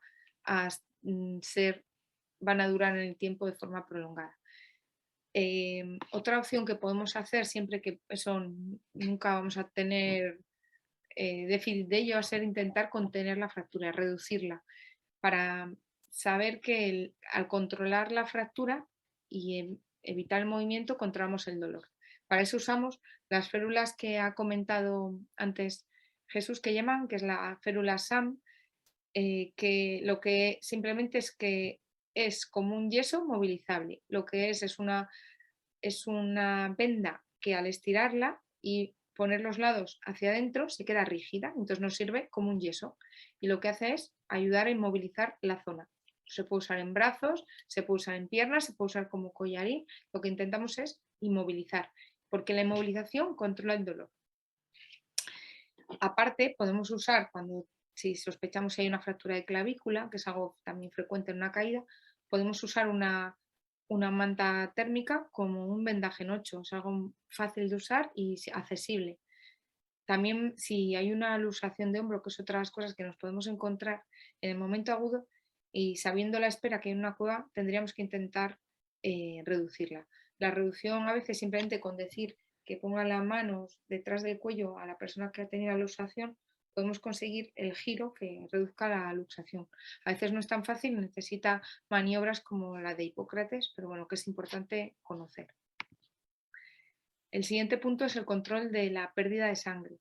durar en el tiempo de forma prolongada. Otra opción que podemos hacer, siempre que nunca vamos a tener déficit de ello, va a ser intentar contener la fractura, reducirla, para saber que al controlar la fractura y evitar el movimiento, controlamos el dolor. Para eso usamos las férulas que ha comentado antes Jesús, que llaman, que es la férula SAM, que lo que simplemente es que es como un yeso movilizable. Lo que es una venda que al estirarla y poner los lados hacia adentro se queda rígida, entonces nos sirve como un yeso, y lo que hace es ayudar a inmovilizar la zona. Se puede usar en brazos, se puede usar en piernas, se puede usar como collarín. Lo que intentamos es inmovilizar, porque la inmovilización controla el dolor. Aparte, podemos usar si sospechamos que hay una fractura de clavícula, que es algo también frecuente en una caída, podemos usar una manta térmica como un vendaje en 8, es algo fácil de usar y accesible. También, si hay una luxación de hombro, que es otra de las cosas que nos podemos encontrar en el momento agudo, y sabiendo la espera que hay en una cueva, tendríamos que intentar reducirla. La reducción, a veces simplemente con decir que ponga las manos detrás del cuello a la persona que ha tenido la luxación, podemos conseguir el giro que reduzca la luxación. A veces no es tan fácil, necesita maniobras como la de Hipócrates, pero bueno, que es importante conocer. El siguiente punto es el control de la pérdida de sangre.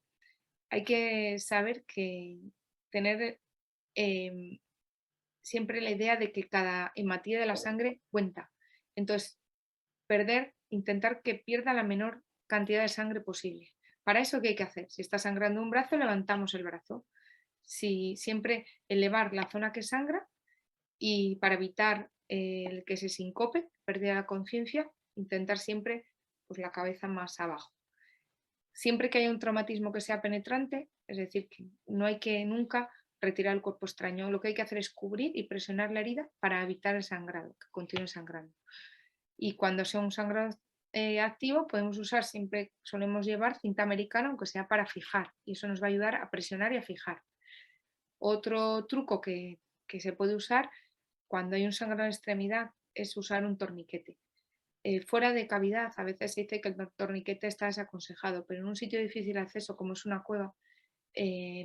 Hay que saber que tener siempre la idea de que cada hematía de la sangre cuenta. Entonces, intentar que pierda la menor cantidad de sangre posible. Para eso, ¿qué hay que hacer? Si está sangrando un brazo, levantamos el brazo. Siempre elevar la zona que sangra, y para evitar el que se sincope, pérdida de la conciencia, intentar siempre la cabeza más abajo. Siempre que haya un traumatismo que sea penetrante, es decir, que no hay que nunca retirar el cuerpo extraño, lo que hay que hacer es cubrir y presionar la herida para evitar el sangrado, que continúe sangrando. Y cuando sea un sangrado activo, siempre solemos llevar cinta americana, aunque sea para fijar, y eso nos va a ayudar a presionar y a fijar. Otro truco que se puede usar cuando hay un sangrado en extremidad es usar un torniquete. Fuera de cavidad, a veces se dice que el torniquete está desaconsejado, pero en un sitio de difícil acceso como es una cueva,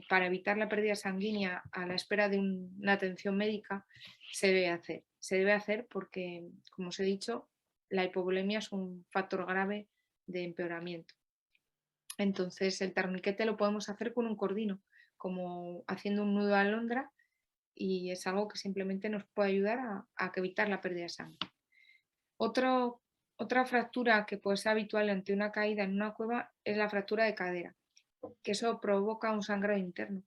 para evitar la pérdida sanguínea a la espera de una atención médica, se debe hacer. Se debe hacer porque, como os he dicho, la hipovolemia es un factor grave de empeoramiento. Entonces, el torniquete lo podemos hacer con un cordino, como haciendo un nudo de alondra, y es algo que simplemente nos puede ayudar a evitar la pérdida de sangre. Otra fractura que puede ser habitual ante una caída en una cueva es la fractura de cadera, que eso provoca un sangrado interno,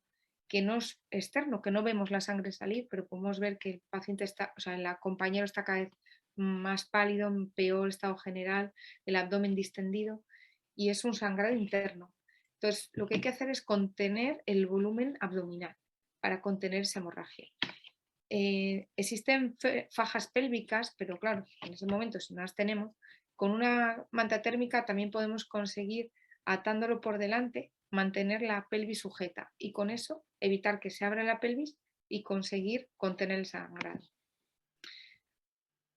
que no es externo, que no vemos la sangre salir, pero podemos ver que el paciente está, o sea, el compañero está cada vez más pálido, en peor estado general, el abdomen distendido, y es un sangrado interno. Entonces, lo que hay que hacer es contener el volumen abdominal para contener esa hemorragia. Existen fajas pélvicas, pero claro, en ese momento si no las tenemos, con una manta térmica también podemos conseguir, atándolo por delante, mantener la pelvis sujeta y con eso evitar que se abra la pelvis y conseguir contener el sangrado.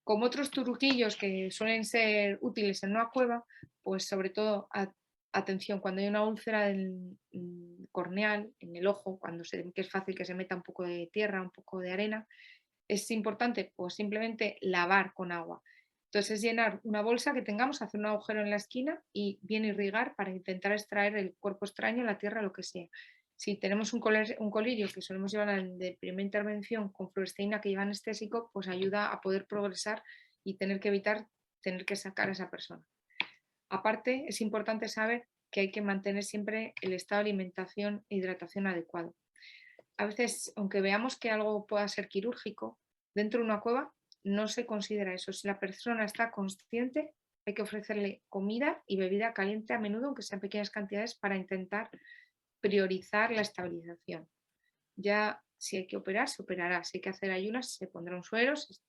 Como otros truquillos que suelen ser útiles en una cueva, pues sobre todo atención cuando hay una úlcera corneal en el ojo, cuando se ve que es fácil que se meta un poco de tierra, un poco de arena, es importante pues simplemente lavar con agua. Entonces es llenar una bolsa que tengamos, hacer un agujero en la esquina y bien irrigar para intentar extraer el cuerpo extraño, la tierra, lo que sea. Si tenemos un colirio que solemos llevar de primera intervención con fluoresceína que lleva anestésico, pues ayuda a poder progresar y tener que evitar tener que sacar a esa persona. Aparte, es importante saber que hay que mantener siempre el estado de alimentación e hidratación adecuado. A veces, aunque veamos que algo pueda ser quirúrgico, dentro de una cueva no se considera eso. Si la persona está consciente, hay que ofrecerle comida y bebida caliente a menudo, aunque sean pequeñas cantidades, para intentar priorizar la estabilización. Ya si hay que operar, se operará. Si hay que hacer ayunas, se pondrán sueros,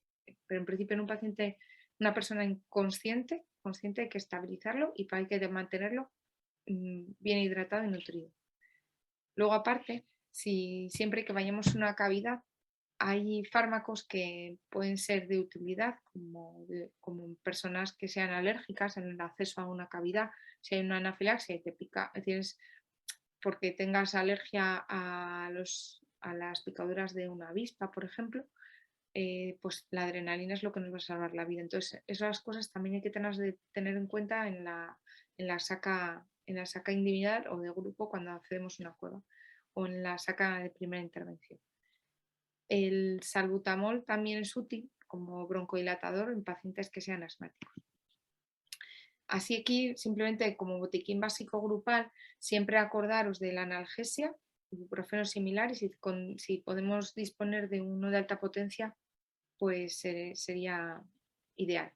pero en principio en un paciente, una persona inconsciente, hay que estabilizarlo y hay que mantenerlo bien hidratado y nutrido. Luego aparte, si siempre que vayamos a una cavidad, hay fármacos que pueden ser de utilidad, como en personas que sean alérgicas en el acceso a una cavidad. Si hay una anafilaxia y te pica, tienes porque tengas alergia a las picaduras de una avispa, por ejemplo, pues la adrenalina es lo que nos va a salvar la vida. Entonces, esas cosas también hay que tener en cuenta en la saca individual o de grupo cuando accedemos a una cueva o en la saca de primera intervención. El salbutamol también es útil como broncodilatador en pacientes que sean asmáticos. Así aquí, simplemente como botiquín básico grupal, siempre acordaros de la analgesia, ibuprofeno similar, y si podemos disponer de uno de alta potencia, pues sería ideal.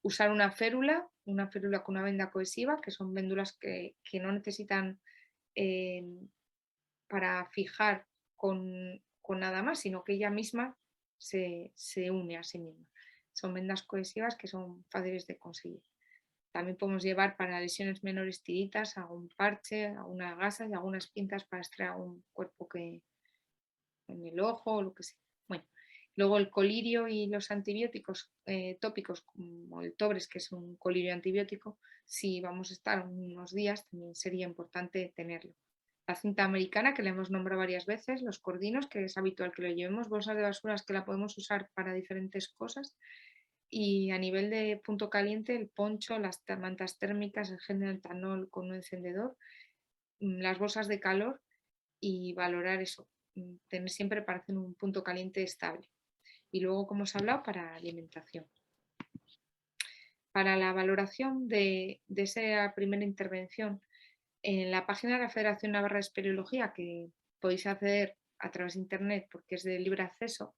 Usar una férula con una venda cohesiva, que son véndulas que no necesitan para fijar con nada más, sino que ella misma se une a sí misma. Son vendas cohesivas que son fáciles de conseguir. También podemos llevar para lesiones menores tiritas, algún parche, algunas gasas y algunas pinzas para extraer algún cuerpo que en el ojo o lo que sea. Bueno, luego el colirio y los antibióticos tópicos como el Tobres, que es un colirio antibiótico, si vamos a estar unos días también sería importante tenerlo. La cinta americana, que la hemos nombrado varias veces, los cordinos, que es habitual que lo llevemos, bolsas de basuras que la podemos usar para diferentes cosas. Y a nivel de punto caliente, el poncho, las mantas térmicas, el gel de etanol con un encendedor, las bolsas de calor y valorar eso, tener siempre para hacer un punto caliente estable. Y luego, como os he hablado, para alimentación. Para la valoración de esa primera intervención, en la página de la Federación Navarra de Espeleología, que podéis acceder a través de internet porque es de libre acceso,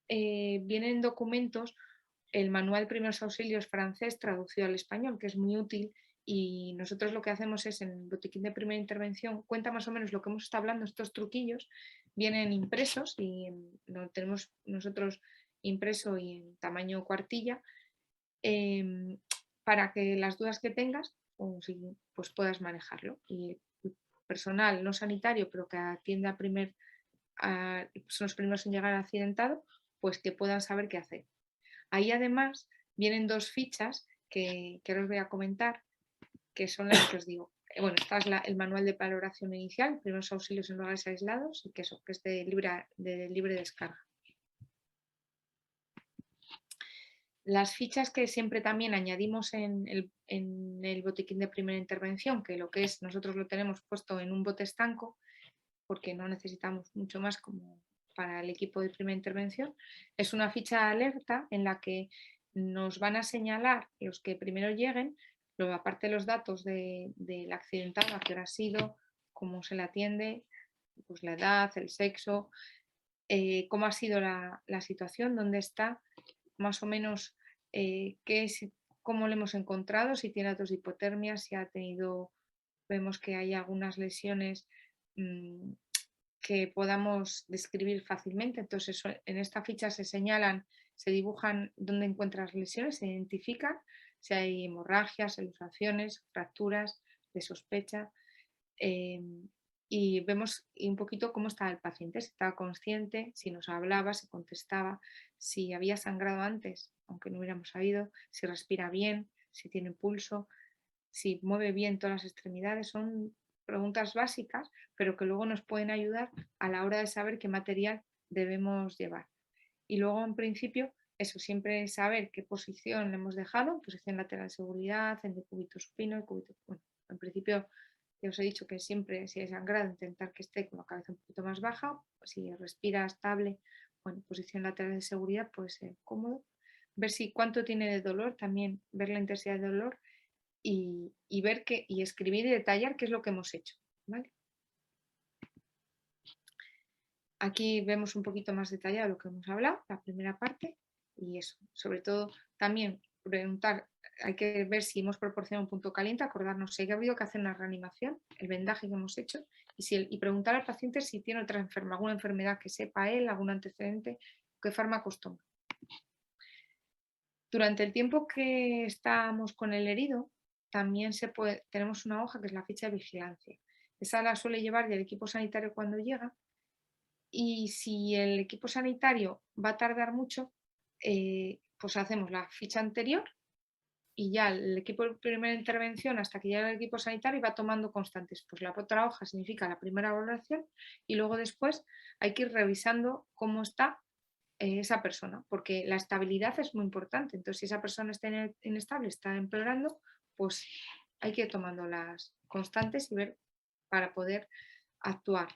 vienen documentos, el manual de primeros auxilios francés traducido al español, que es muy útil, y nosotros lo que hacemos es en el botiquín de primera intervención, cuenta más o menos lo que hemos estado hablando, estos truquillos, vienen impresos y lo tenemos nosotros impreso y en tamaño cuartilla, para que las dudas que tengas pues puedas manejarlo. Y el personal no sanitario, pero que atiende a primer son los primeros en llegar al accidentado, pues que puedan saber qué hacer. Ahí además vienen 2 fichas que os voy a comentar, que son las que os digo. Bueno, esta es el manual de valoración inicial, primeros auxilios en lugares aislados, y que es de libre descarga. Las fichas que siempre también añadimos en el botiquín de primera intervención, que lo que es, nosotros lo tenemos puesto en un bote estanco, porque no necesitamos mucho más como para el equipo de primera intervención, es una ficha de alerta en la que nos van a señalar los que primero lleguen, aparte de los datos del accidentado, a qué hora ha sido, cómo se le atiende, pues la edad, el sexo, cómo ha sido la situación, dónde está, más o menos cómo lo hemos encontrado, si tiene datos de hipotermia, si ha tenido, vemos que hay algunas lesiones que podamos describir fácilmente. Entonces, en esta ficha se señalan, se dibujan dónde encuentran las lesiones, se identifican si hay hemorragias, elusaciones, fracturas de sospecha, y vemos un poquito cómo estaba el paciente, si estaba consciente, si nos hablaba, si contestaba, si había sangrado antes, aunque no hubiéramos sabido, si respira bien, si tiene pulso, si mueve bien todas las extremidades. Son preguntas básicas, pero que luego nos pueden ayudar a la hora de saber qué material debemos llevar. Y luego, en principio, eso, siempre saber qué posición le hemos dejado, posición lateral de seguridad, en decúbito supino, bueno, en principio ya os he dicho que siempre, si hay sangrado, intentar que esté con la cabeza un poquito más baja, si respira estable, bueno, posición lateral de seguridad puede ser cómodo. Ver si cuánto tiene de dolor, también ver la intensidad de dolor y ver y escribir y detallar qué es lo que hemos hecho, ¿vale? Aquí vemos un poquito más detallado lo que hemos hablado, la primera parte, y eso, sobre todo también preguntar, hay que ver si hemos proporcionado un punto caliente, acordarnos si ha habido que hacer una reanimación, el vendaje que hemos hecho, y preguntar al paciente si tiene alguna enfermedad que sepa él, algún antecedente, qué fármacos toma. Durante el tiempo que estamos con el herido, también tenemos una hoja que es la ficha de vigilancia. Esa la suele llevar ya el equipo sanitario cuando llega, y si el equipo sanitario va a tardar mucho, pues hacemos la ficha anterior y ya el equipo de primera intervención, hasta que llega el equipo sanitario, va tomando constantes. Pues la otra hoja significa la primera valoración y luego después hay que ir revisando cómo está esa persona, porque la estabilidad es muy importante. Entonces, si esa persona está inestable, está empeorando, pues hay que ir tomando las constantes y ver para poder actuar.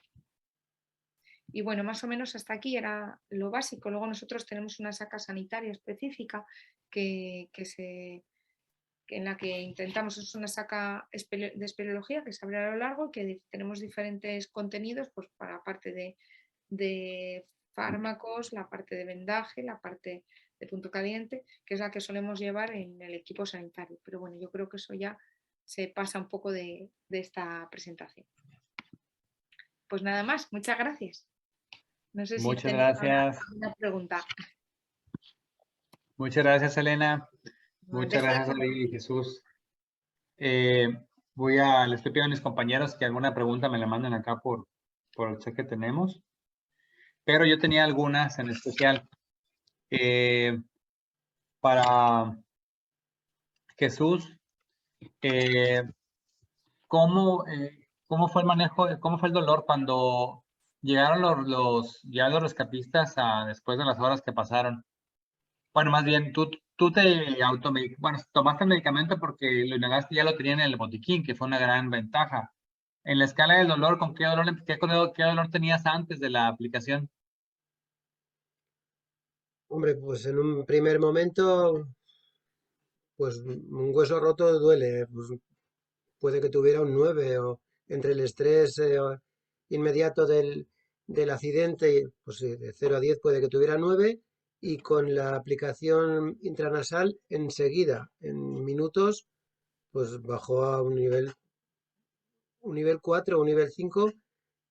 Y bueno, más o menos hasta aquí era lo básico. Luego nosotros tenemos una saca sanitaria específica en la que intentamos, es una saca de espeleología que se abre a lo largo, que tenemos diferentes contenidos, pues para la parte de fármacos, la parte de vendaje, la parte de punto caliente, que es la que solemos llevar en el equipo sanitario. Pero bueno, yo creo que eso ya se pasa un poco de esta presentación. Pues nada más, muchas gracias. No sé si Muchas tenéis gracias. alguna pregunta. Muchas gracias, Elena. Muchas Dejo de gracias, David y Jesús. Les estoy pidiendo a mis compañeros que alguna pregunta me la manden acá por el chat que tenemos. Pero yo tenía algunas en especial. Para Jesús, ¿cómo fue el manejo, cómo fue el dolor cuando llegaron los rescatistas después de las horas que pasaron? Bueno, más bien, tú te bueno, tomaste el medicamento porque lo inhalaste, ya lo tenían en el botiquín, que fue una gran ventaja. En la escala del dolor, ¿con qué dolor tenías antes de la aplicación? Hombre, pues en un primer momento, pues un hueso roto duele, pues puede que tuviera un 9 o entre el estrés inmediato del accidente, pues sí, de 0 a 10 puede que tuviera 9 y con la aplicación intranasal enseguida, en minutos, pues bajó a un nivel 4 o un nivel 5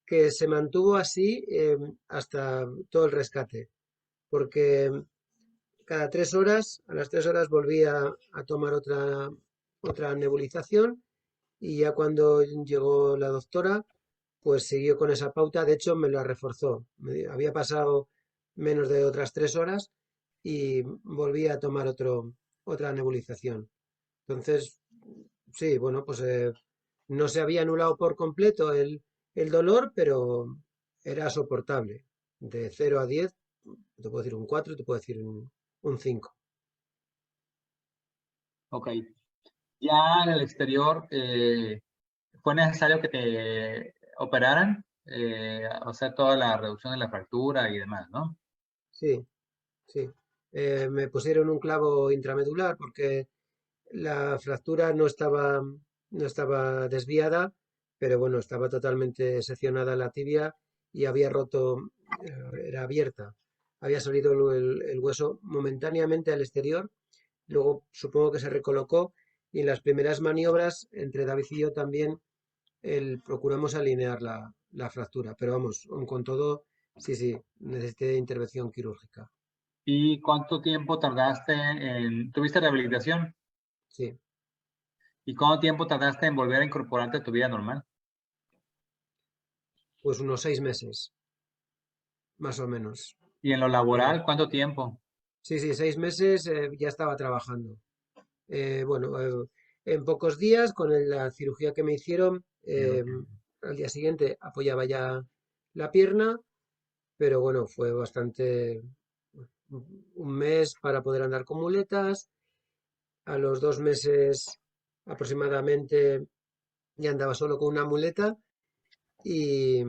que se mantuvo así hasta todo el rescate, porque cada 3 horas, a las 3 horas volvía a tomar otra nebulización y ya cuando llegó la doctora, pues siguió con esa pauta. De hecho, me la reforzó. Había pasado menos de otras 3 horas y volví a tomar otra nebulización. Entonces, sí, bueno, pues no se había anulado por completo el dolor, pero era soportable. De 0 a 10, te puedo decir un 4, te puedo decir un 5. Ok. Ya en el exterior, ¿fue necesario que te operaran? O sea, toda la reducción de la fractura y demás, ¿no? Sí, sí. Me pusieron un clavo intramedular porque la fractura no estaba desviada, pero bueno, estaba totalmente seccionada la tibia y había roto, era abierta. Había salido el hueso momentáneamente al exterior. Luego supongo que se recolocó y en las primeras maniobras entre David y yo también procuramos alinear la fractura. Pero vamos, aun con todo, sí, sí, necesité intervención quirúrgica. ¿Y cuánto tiempo tardaste tuviste rehabilitación? Sí, ¿Y cuánto tiempo tardaste en volver a incorporarte a tu vida normal? pues unos 6 meses, más o menos. ¿Y en lo Eh, laboral, cuánto tiempo? sí, sí, 6 meses ya estaba trabajando. Bueno, en pocos días, con la cirugía que me hicieron, al día siguiente apoyaba ya la pierna, pero bueno, fue bastante, un mes para poder andar con muletas. A los 2 meses aproximadamente ya andaba solo con una muleta y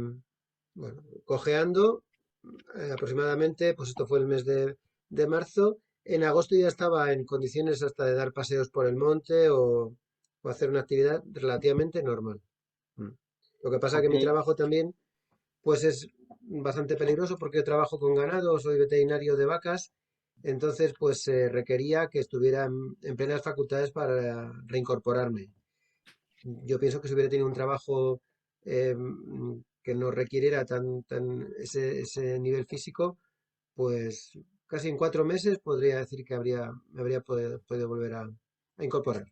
bueno, cojeando aproximadamente, pues esto fue el mes de marzo. En agosto ya estaba en condiciones hasta de dar paseos por el monte o hacer una actividad relativamente normal. Mm. Lo que pasa que Ok. mi trabajo también, pues es bastante peligroso porque yo trabajo con ganado, soy veterinario de vacas, entonces pues se requería que estuviera en plenas facultades para reincorporarme. Yo pienso que si hubiera tenido un trabajo que no requiriera ese nivel físico, pues casi en 4 meses podría decir que me habría podido volver a incorporar.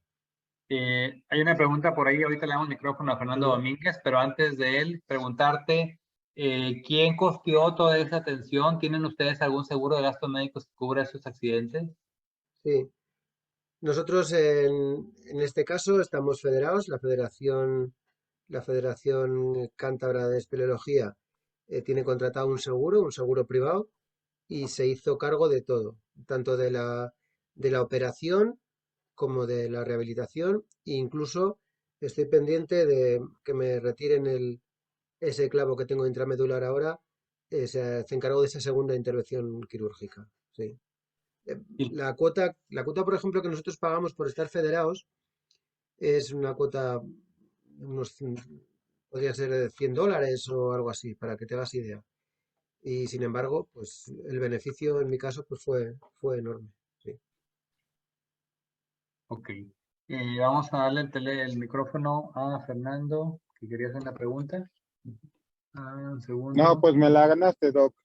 Hay una pregunta por ahí, ahorita le damos el micrófono a Fernando Mm, Domínguez, pero antes de él, preguntarte, ¿quién costeó toda esa atención? ¿Tienen ustedes algún seguro de gastos médicos que cubra esos accidentes? sí, nosotros en este caso estamos federados, la Federación Cántabra de Espeleología tiene contratado un seguro privado, y se hizo cargo de todo, tanto de la operación como de la rehabilitación, e incluso estoy pendiente de que me retiren ese clavo que tengo intramedular ahora, se encargó de esa segunda intervención quirúrgica. Sí. Y, La cuota, por ejemplo, que nosotros pagamos por estar federados es una cuota, unos, podría ser de $100 o algo así, para que te hagas idea. Y sin embargo, pues el beneficio en mi caso pues fue enorme. Sí. ok. Vamos a darle el micrófono a Fernando, que quería hacer una pregunta. Un No, segundo. pues me la ganaste, Doc.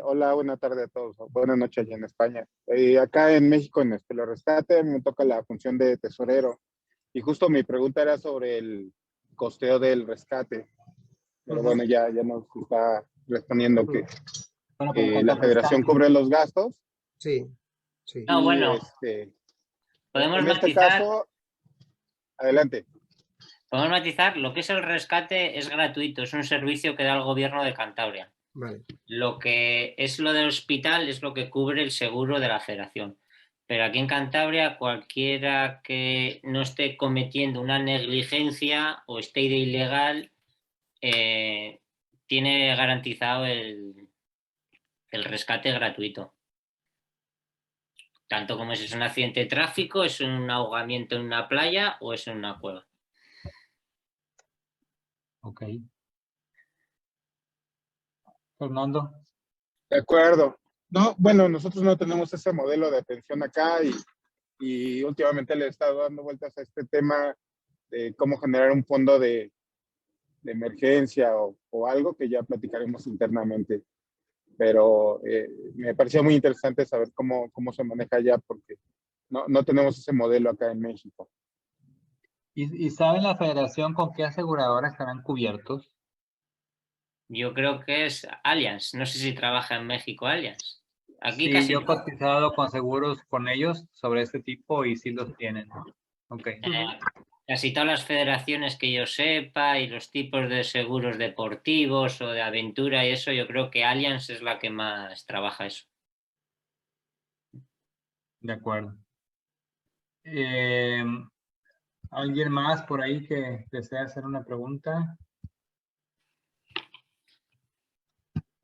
Hola, buena tarde a todos. O buenas noches allá en España. Acá en México, en Estelo Rescate, me toca la función de tesorero. Y justo mi pregunta era sobre el costeo del rescate. Pero bueno, ya nos está respondiendo que Bueno, pues en cuanto la al federación rescate, cubre los gastos. Sí, sí. No, Y bueno, podemos en este matizar, caso, adelante. lo que es el rescate es gratuito, es un servicio que da el gobierno de Cantabria. Vale. Lo que es lo del hospital es lo que cubre el seguro de la federación. Pero aquí en Cantabria, cualquiera que no esté cometiendo una negligencia o esté de ilegal, tiene garantizado el rescate gratuito. Tanto como si es un accidente de tráfico, es un ahogamiento en una playa o es en una cueva. ok. Fernando. De acuerdo. No, bueno, nosotros no tenemos ese modelo de atención acá y últimamente le he estado dando vueltas a este tema de cómo generar un fondo de emergencia o algo que ya platicaremos internamente. Pero me parecía muy interesante saber cómo se maneja allá porque no tenemos ese modelo acá en México. ¿Y saben la federación con qué aseguradoras estarán cubiertos? yo creo que es Allianz. No sé si trabaja en México Allianz. Aquí Sí, casi yo he no. cotizado con seguros con ellos sobre este tipo y sí los tienen. Ok. Casi todas las federaciones que yo sepa y los tipos de seguros deportivos o de aventura y eso, yo creo que Allianz es la que más trabaja eso. De acuerdo. ¿Alguien más por ahí que desea hacer una pregunta?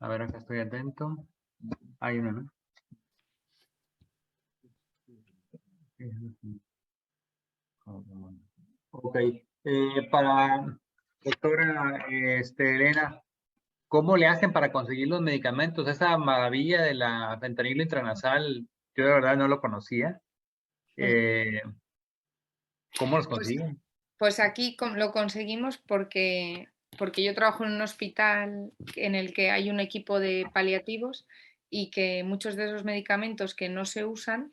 A ver, acá estoy atento. Hay una, ¿no? Ok. Para doctora Elena, ¿cómo le hacen para conseguir los medicamentos? Esa maravilla de la fentanilo intranasal, yo de verdad no lo conocía. ¿Cómo los consiguen? Pues aquí lo conseguimos porque yo trabajo en un hospital en el que hay un equipo de paliativos y que muchos de esos medicamentos que no se usan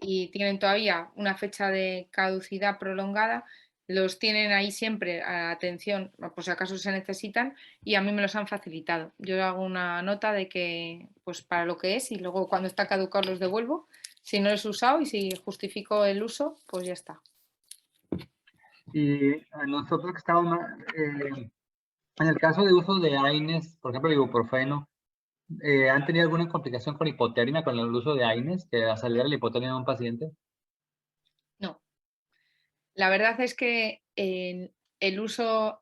y tienen todavía una fecha de caducidad prolongada, los tienen ahí siempre a atención, por si acaso se necesitan, y a mí me los han facilitado. Yo hago una nota de que, pues para lo que es, y luego cuando está caducado los devuelvo. Si no los he usado y si justifico el uso, pues ya está. Y nosotros que estábamos, en el caso de uso de AINES, por ejemplo, ibuprofeno, ¿han tenido alguna complicación con hipotermia con el uso de AINES, que acelera la hipotermia de un paciente? No. La verdad es que el uso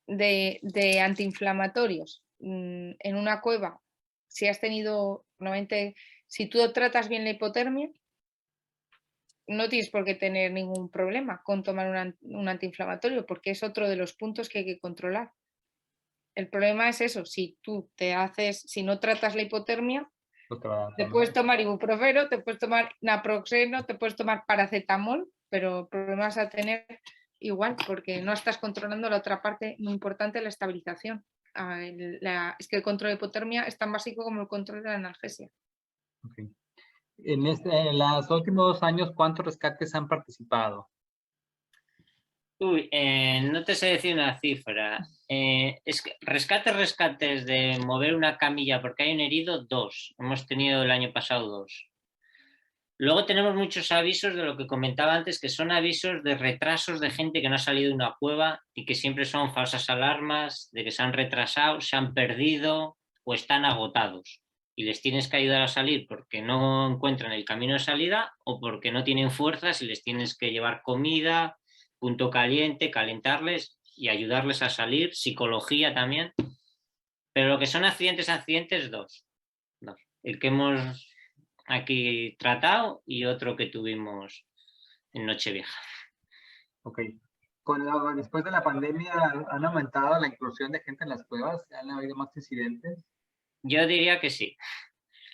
de antiinflamatorios en una cueva, si has tenido, normalmente, si tú tratas bien la hipotermia, no tienes por qué tener ningún problema con tomar un antiinflamatorio, porque es otro de los puntos que hay que controlar. El problema es eso, si si no tratas la hipotermia, te puedes tomar ibuprofeno, te puedes tomar naproxeno, te puedes tomar paracetamol, pero problemas a tener igual, porque no estás controlando la otra parte muy importante, la estabilización. Es que el control de hipotermia es tan básico como el control de la analgesia. Okay. En los últimos 2 años, ¿cuántos rescates han participado? Uy, no te sé decir una cifra. Es que rescates de mover una camilla porque hay un herido, 2. Hemos tenido el año pasado 2. Luego tenemos muchos avisos de lo que comentaba antes, que son avisos de retrasos de gente que no ha salido de una cueva y que siempre son falsas alarmas, de que se han retrasado, se han perdido o están agotados. Y les tienes que ayudar a salir porque no encuentran el camino de salida o porque no tienen fuerzas y les tienes que llevar comida, punto caliente, calentarles y ayudarles a salir, psicología también. Pero lo que son accidentes, 2. El que hemos aquí tratado y otro que tuvimos en Nochevieja. Ok. Después de la pandemia, ¿han aumentado la inclusión de gente en las cuevas? ¿Han habido más incidentes? Yo diría que sí.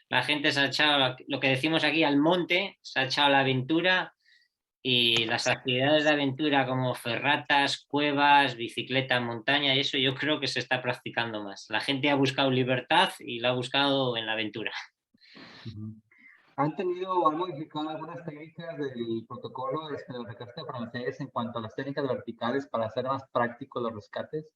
La gente se ha echado, lo que decimos aquí, al monte, se ha echado a la aventura y las actividades de aventura como ferratas, cuevas, bicicleta en montaña y eso yo creo que se está practicando más. La gente ha buscado libertad y la ha buscado en la aventura. ¿Han modificado algunas técnicas del protocolo del rescate francés en cuanto a las técnicas verticales para hacer más prácticos los rescates?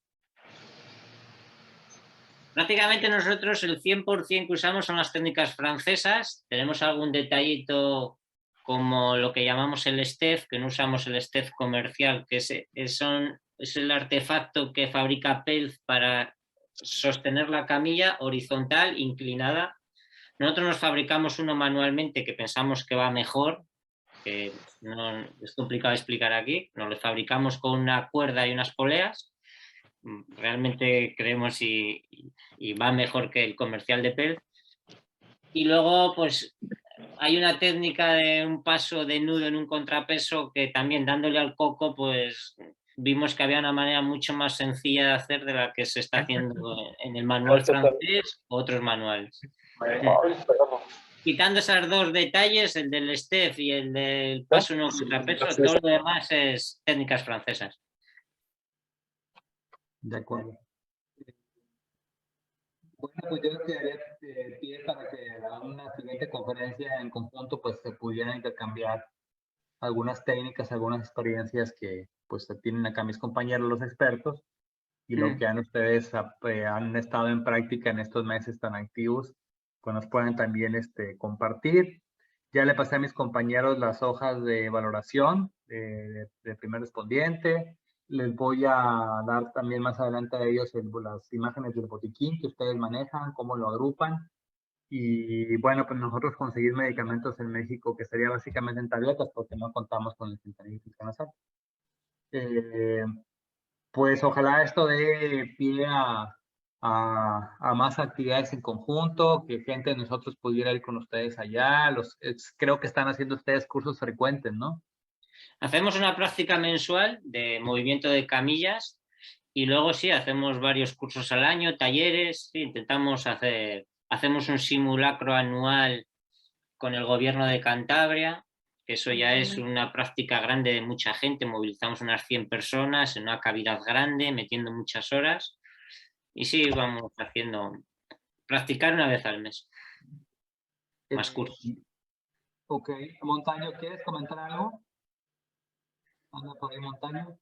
Prácticamente nosotros el 100% que usamos son las técnicas francesas. Tenemos algún detallito como lo que llamamos el STEF, que no usamos el STEF comercial, que es el artefacto que fabrica Pelz para sostener la camilla horizontal, inclinada. Nosotros nos fabricamos uno manualmente que pensamos que va mejor, que no es complicado explicar aquí. Nos lo fabricamos con una cuerda y unas poleas. Realmente creemos y va mejor que el comercial de Pelz. Y luego, pues, hay una técnica de un paso de nudo en un contrapeso que también dándole al coco, pues vimos que había una manera mucho más sencilla de hacer de la que se está haciendo en el manual francés o otros manuales. Quitando esos 2 detalles, el del STEF y el del paso en un contrapeso, todo lo demás es técnicas francesas. De acuerdo. Bueno, pues yo creo que daría pie para que en una siguiente conferencia en conjunto pues se pudieran intercambiar algunas técnicas, algunas experiencias que pues tienen acá mis compañeros los expertos y lo que han ustedes han estado en práctica en estos meses tan activos, pues nos pueden también compartir. Ya le pasé a mis compañeros las hojas de valoración de primer respondiente. Les voy a dar también más adelante a ellos las imágenes del botiquín que ustedes manejan, cómo lo agrupan. Y bueno, pues nosotros conseguir medicamentos en México, que sería básicamente en tabletas, porque no contamos con el fentanilo nasal. Pues ojalá esto dé pie a más actividades en conjunto, que gente de nosotros pudiera ir con ustedes allá. Creo que están haciendo ustedes cursos frecuentes, ¿no? Hacemos una práctica mensual de movimiento de camillas y luego sí, hacemos varios cursos al año, talleres, sí, hacemos un simulacro anual con el gobierno de Cantabria, que eso ya es una práctica grande de mucha gente, movilizamos unas 100 personas en una cavidad grande, metiendo muchas horas y sí, vamos practicar una vez al mes. Más cursos. Ok, Montaño, ¿quieres comentar algo? Anda por ahí, Montaño.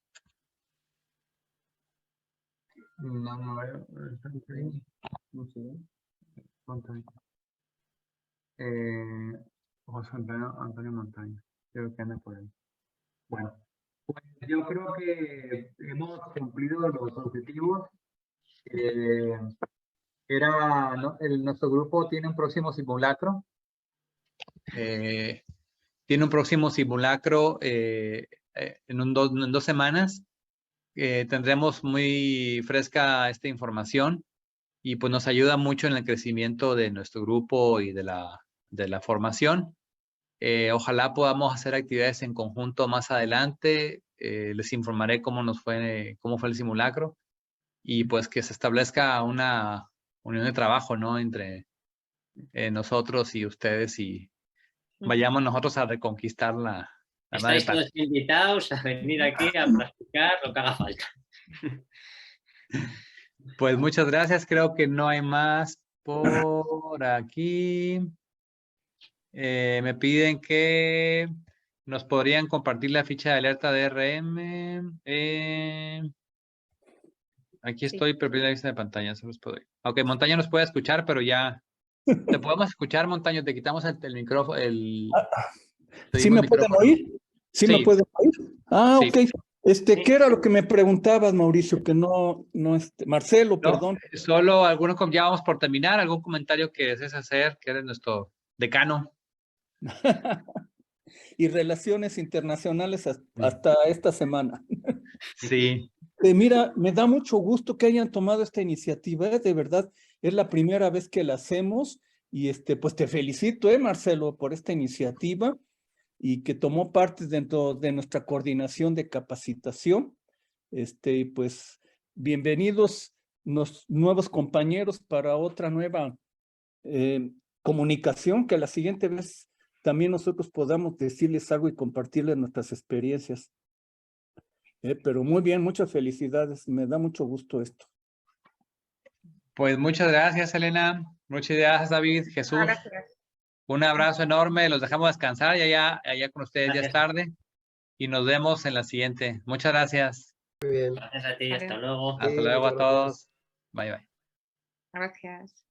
No sé. Montaño. José Antonio Montaño. Creo que anda por ahí. Bueno, pues yo creo que hemos cumplido los objetivos. Nuestro grupo tiene un próximo simulacro. Tiene un próximo simulacro en 2 semanas. Tendremos muy fresca esta información y pues nos ayuda mucho en el crecimiento de nuestro grupo y de la formación. Ojalá podamos hacer actividades en conjunto más adelante. Les informaré cómo fue el simulacro y pues que se establezca una unión de trabajo, ¿no? Entre nosotros y ustedes y vayamos nosotros a reconquistar la Estáis todos invitados a venir aquí a practicar lo que haga falta. Pues muchas gracias. Creo que no hay más por aquí. Me piden que nos podrían compartir la ficha de alerta de RM. Aquí estoy, pero la vista de pantalla, se los puedo ir. Ok, Montaño nos puede escuchar, pero ya te podemos escuchar, Montaño. Te quitamos el micrófono. ¿Sí me pueden oír? ¿Sí me pueden oír? Ah, sí. ok. ¿Qué era lo que me preguntabas, Mauricio? Que no, Marcelo, No, perdón. solo algunos, ya vamos por terminar. ¿Algún comentario que desees hacer? Que eres nuestro decano. Y relaciones internacionales hasta esta semana. Sí. Mira, me da mucho gusto que hayan tomado esta iniciativa, de verdad, es la primera vez que la hacemos y pues te felicito, Marcelo, por esta iniciativa y que tomó parte dentro de nuestra coordinación de capacitación. Pues bienvenidos los nuevos compañeros para otra nueva comunicación, que la siguiente vez también nosotros podamos decirles algo y compartirles nuestras experiencias. Pero muy bien, muchas felicidades, me da mucho gusto esto. Pues muchas gracias, Elena. Muchas gracias, David, Jesús. Gracias. Un abrazo enorme, los dejamos descansar y allá con ustedes ya es tarde y nos vemos en la siguiente. Muchas gracias. Muy bien. Gracias a ti, hasta luego. Hasta Sí, luego a muchas gracias. todos. Bye, bye. Gracias.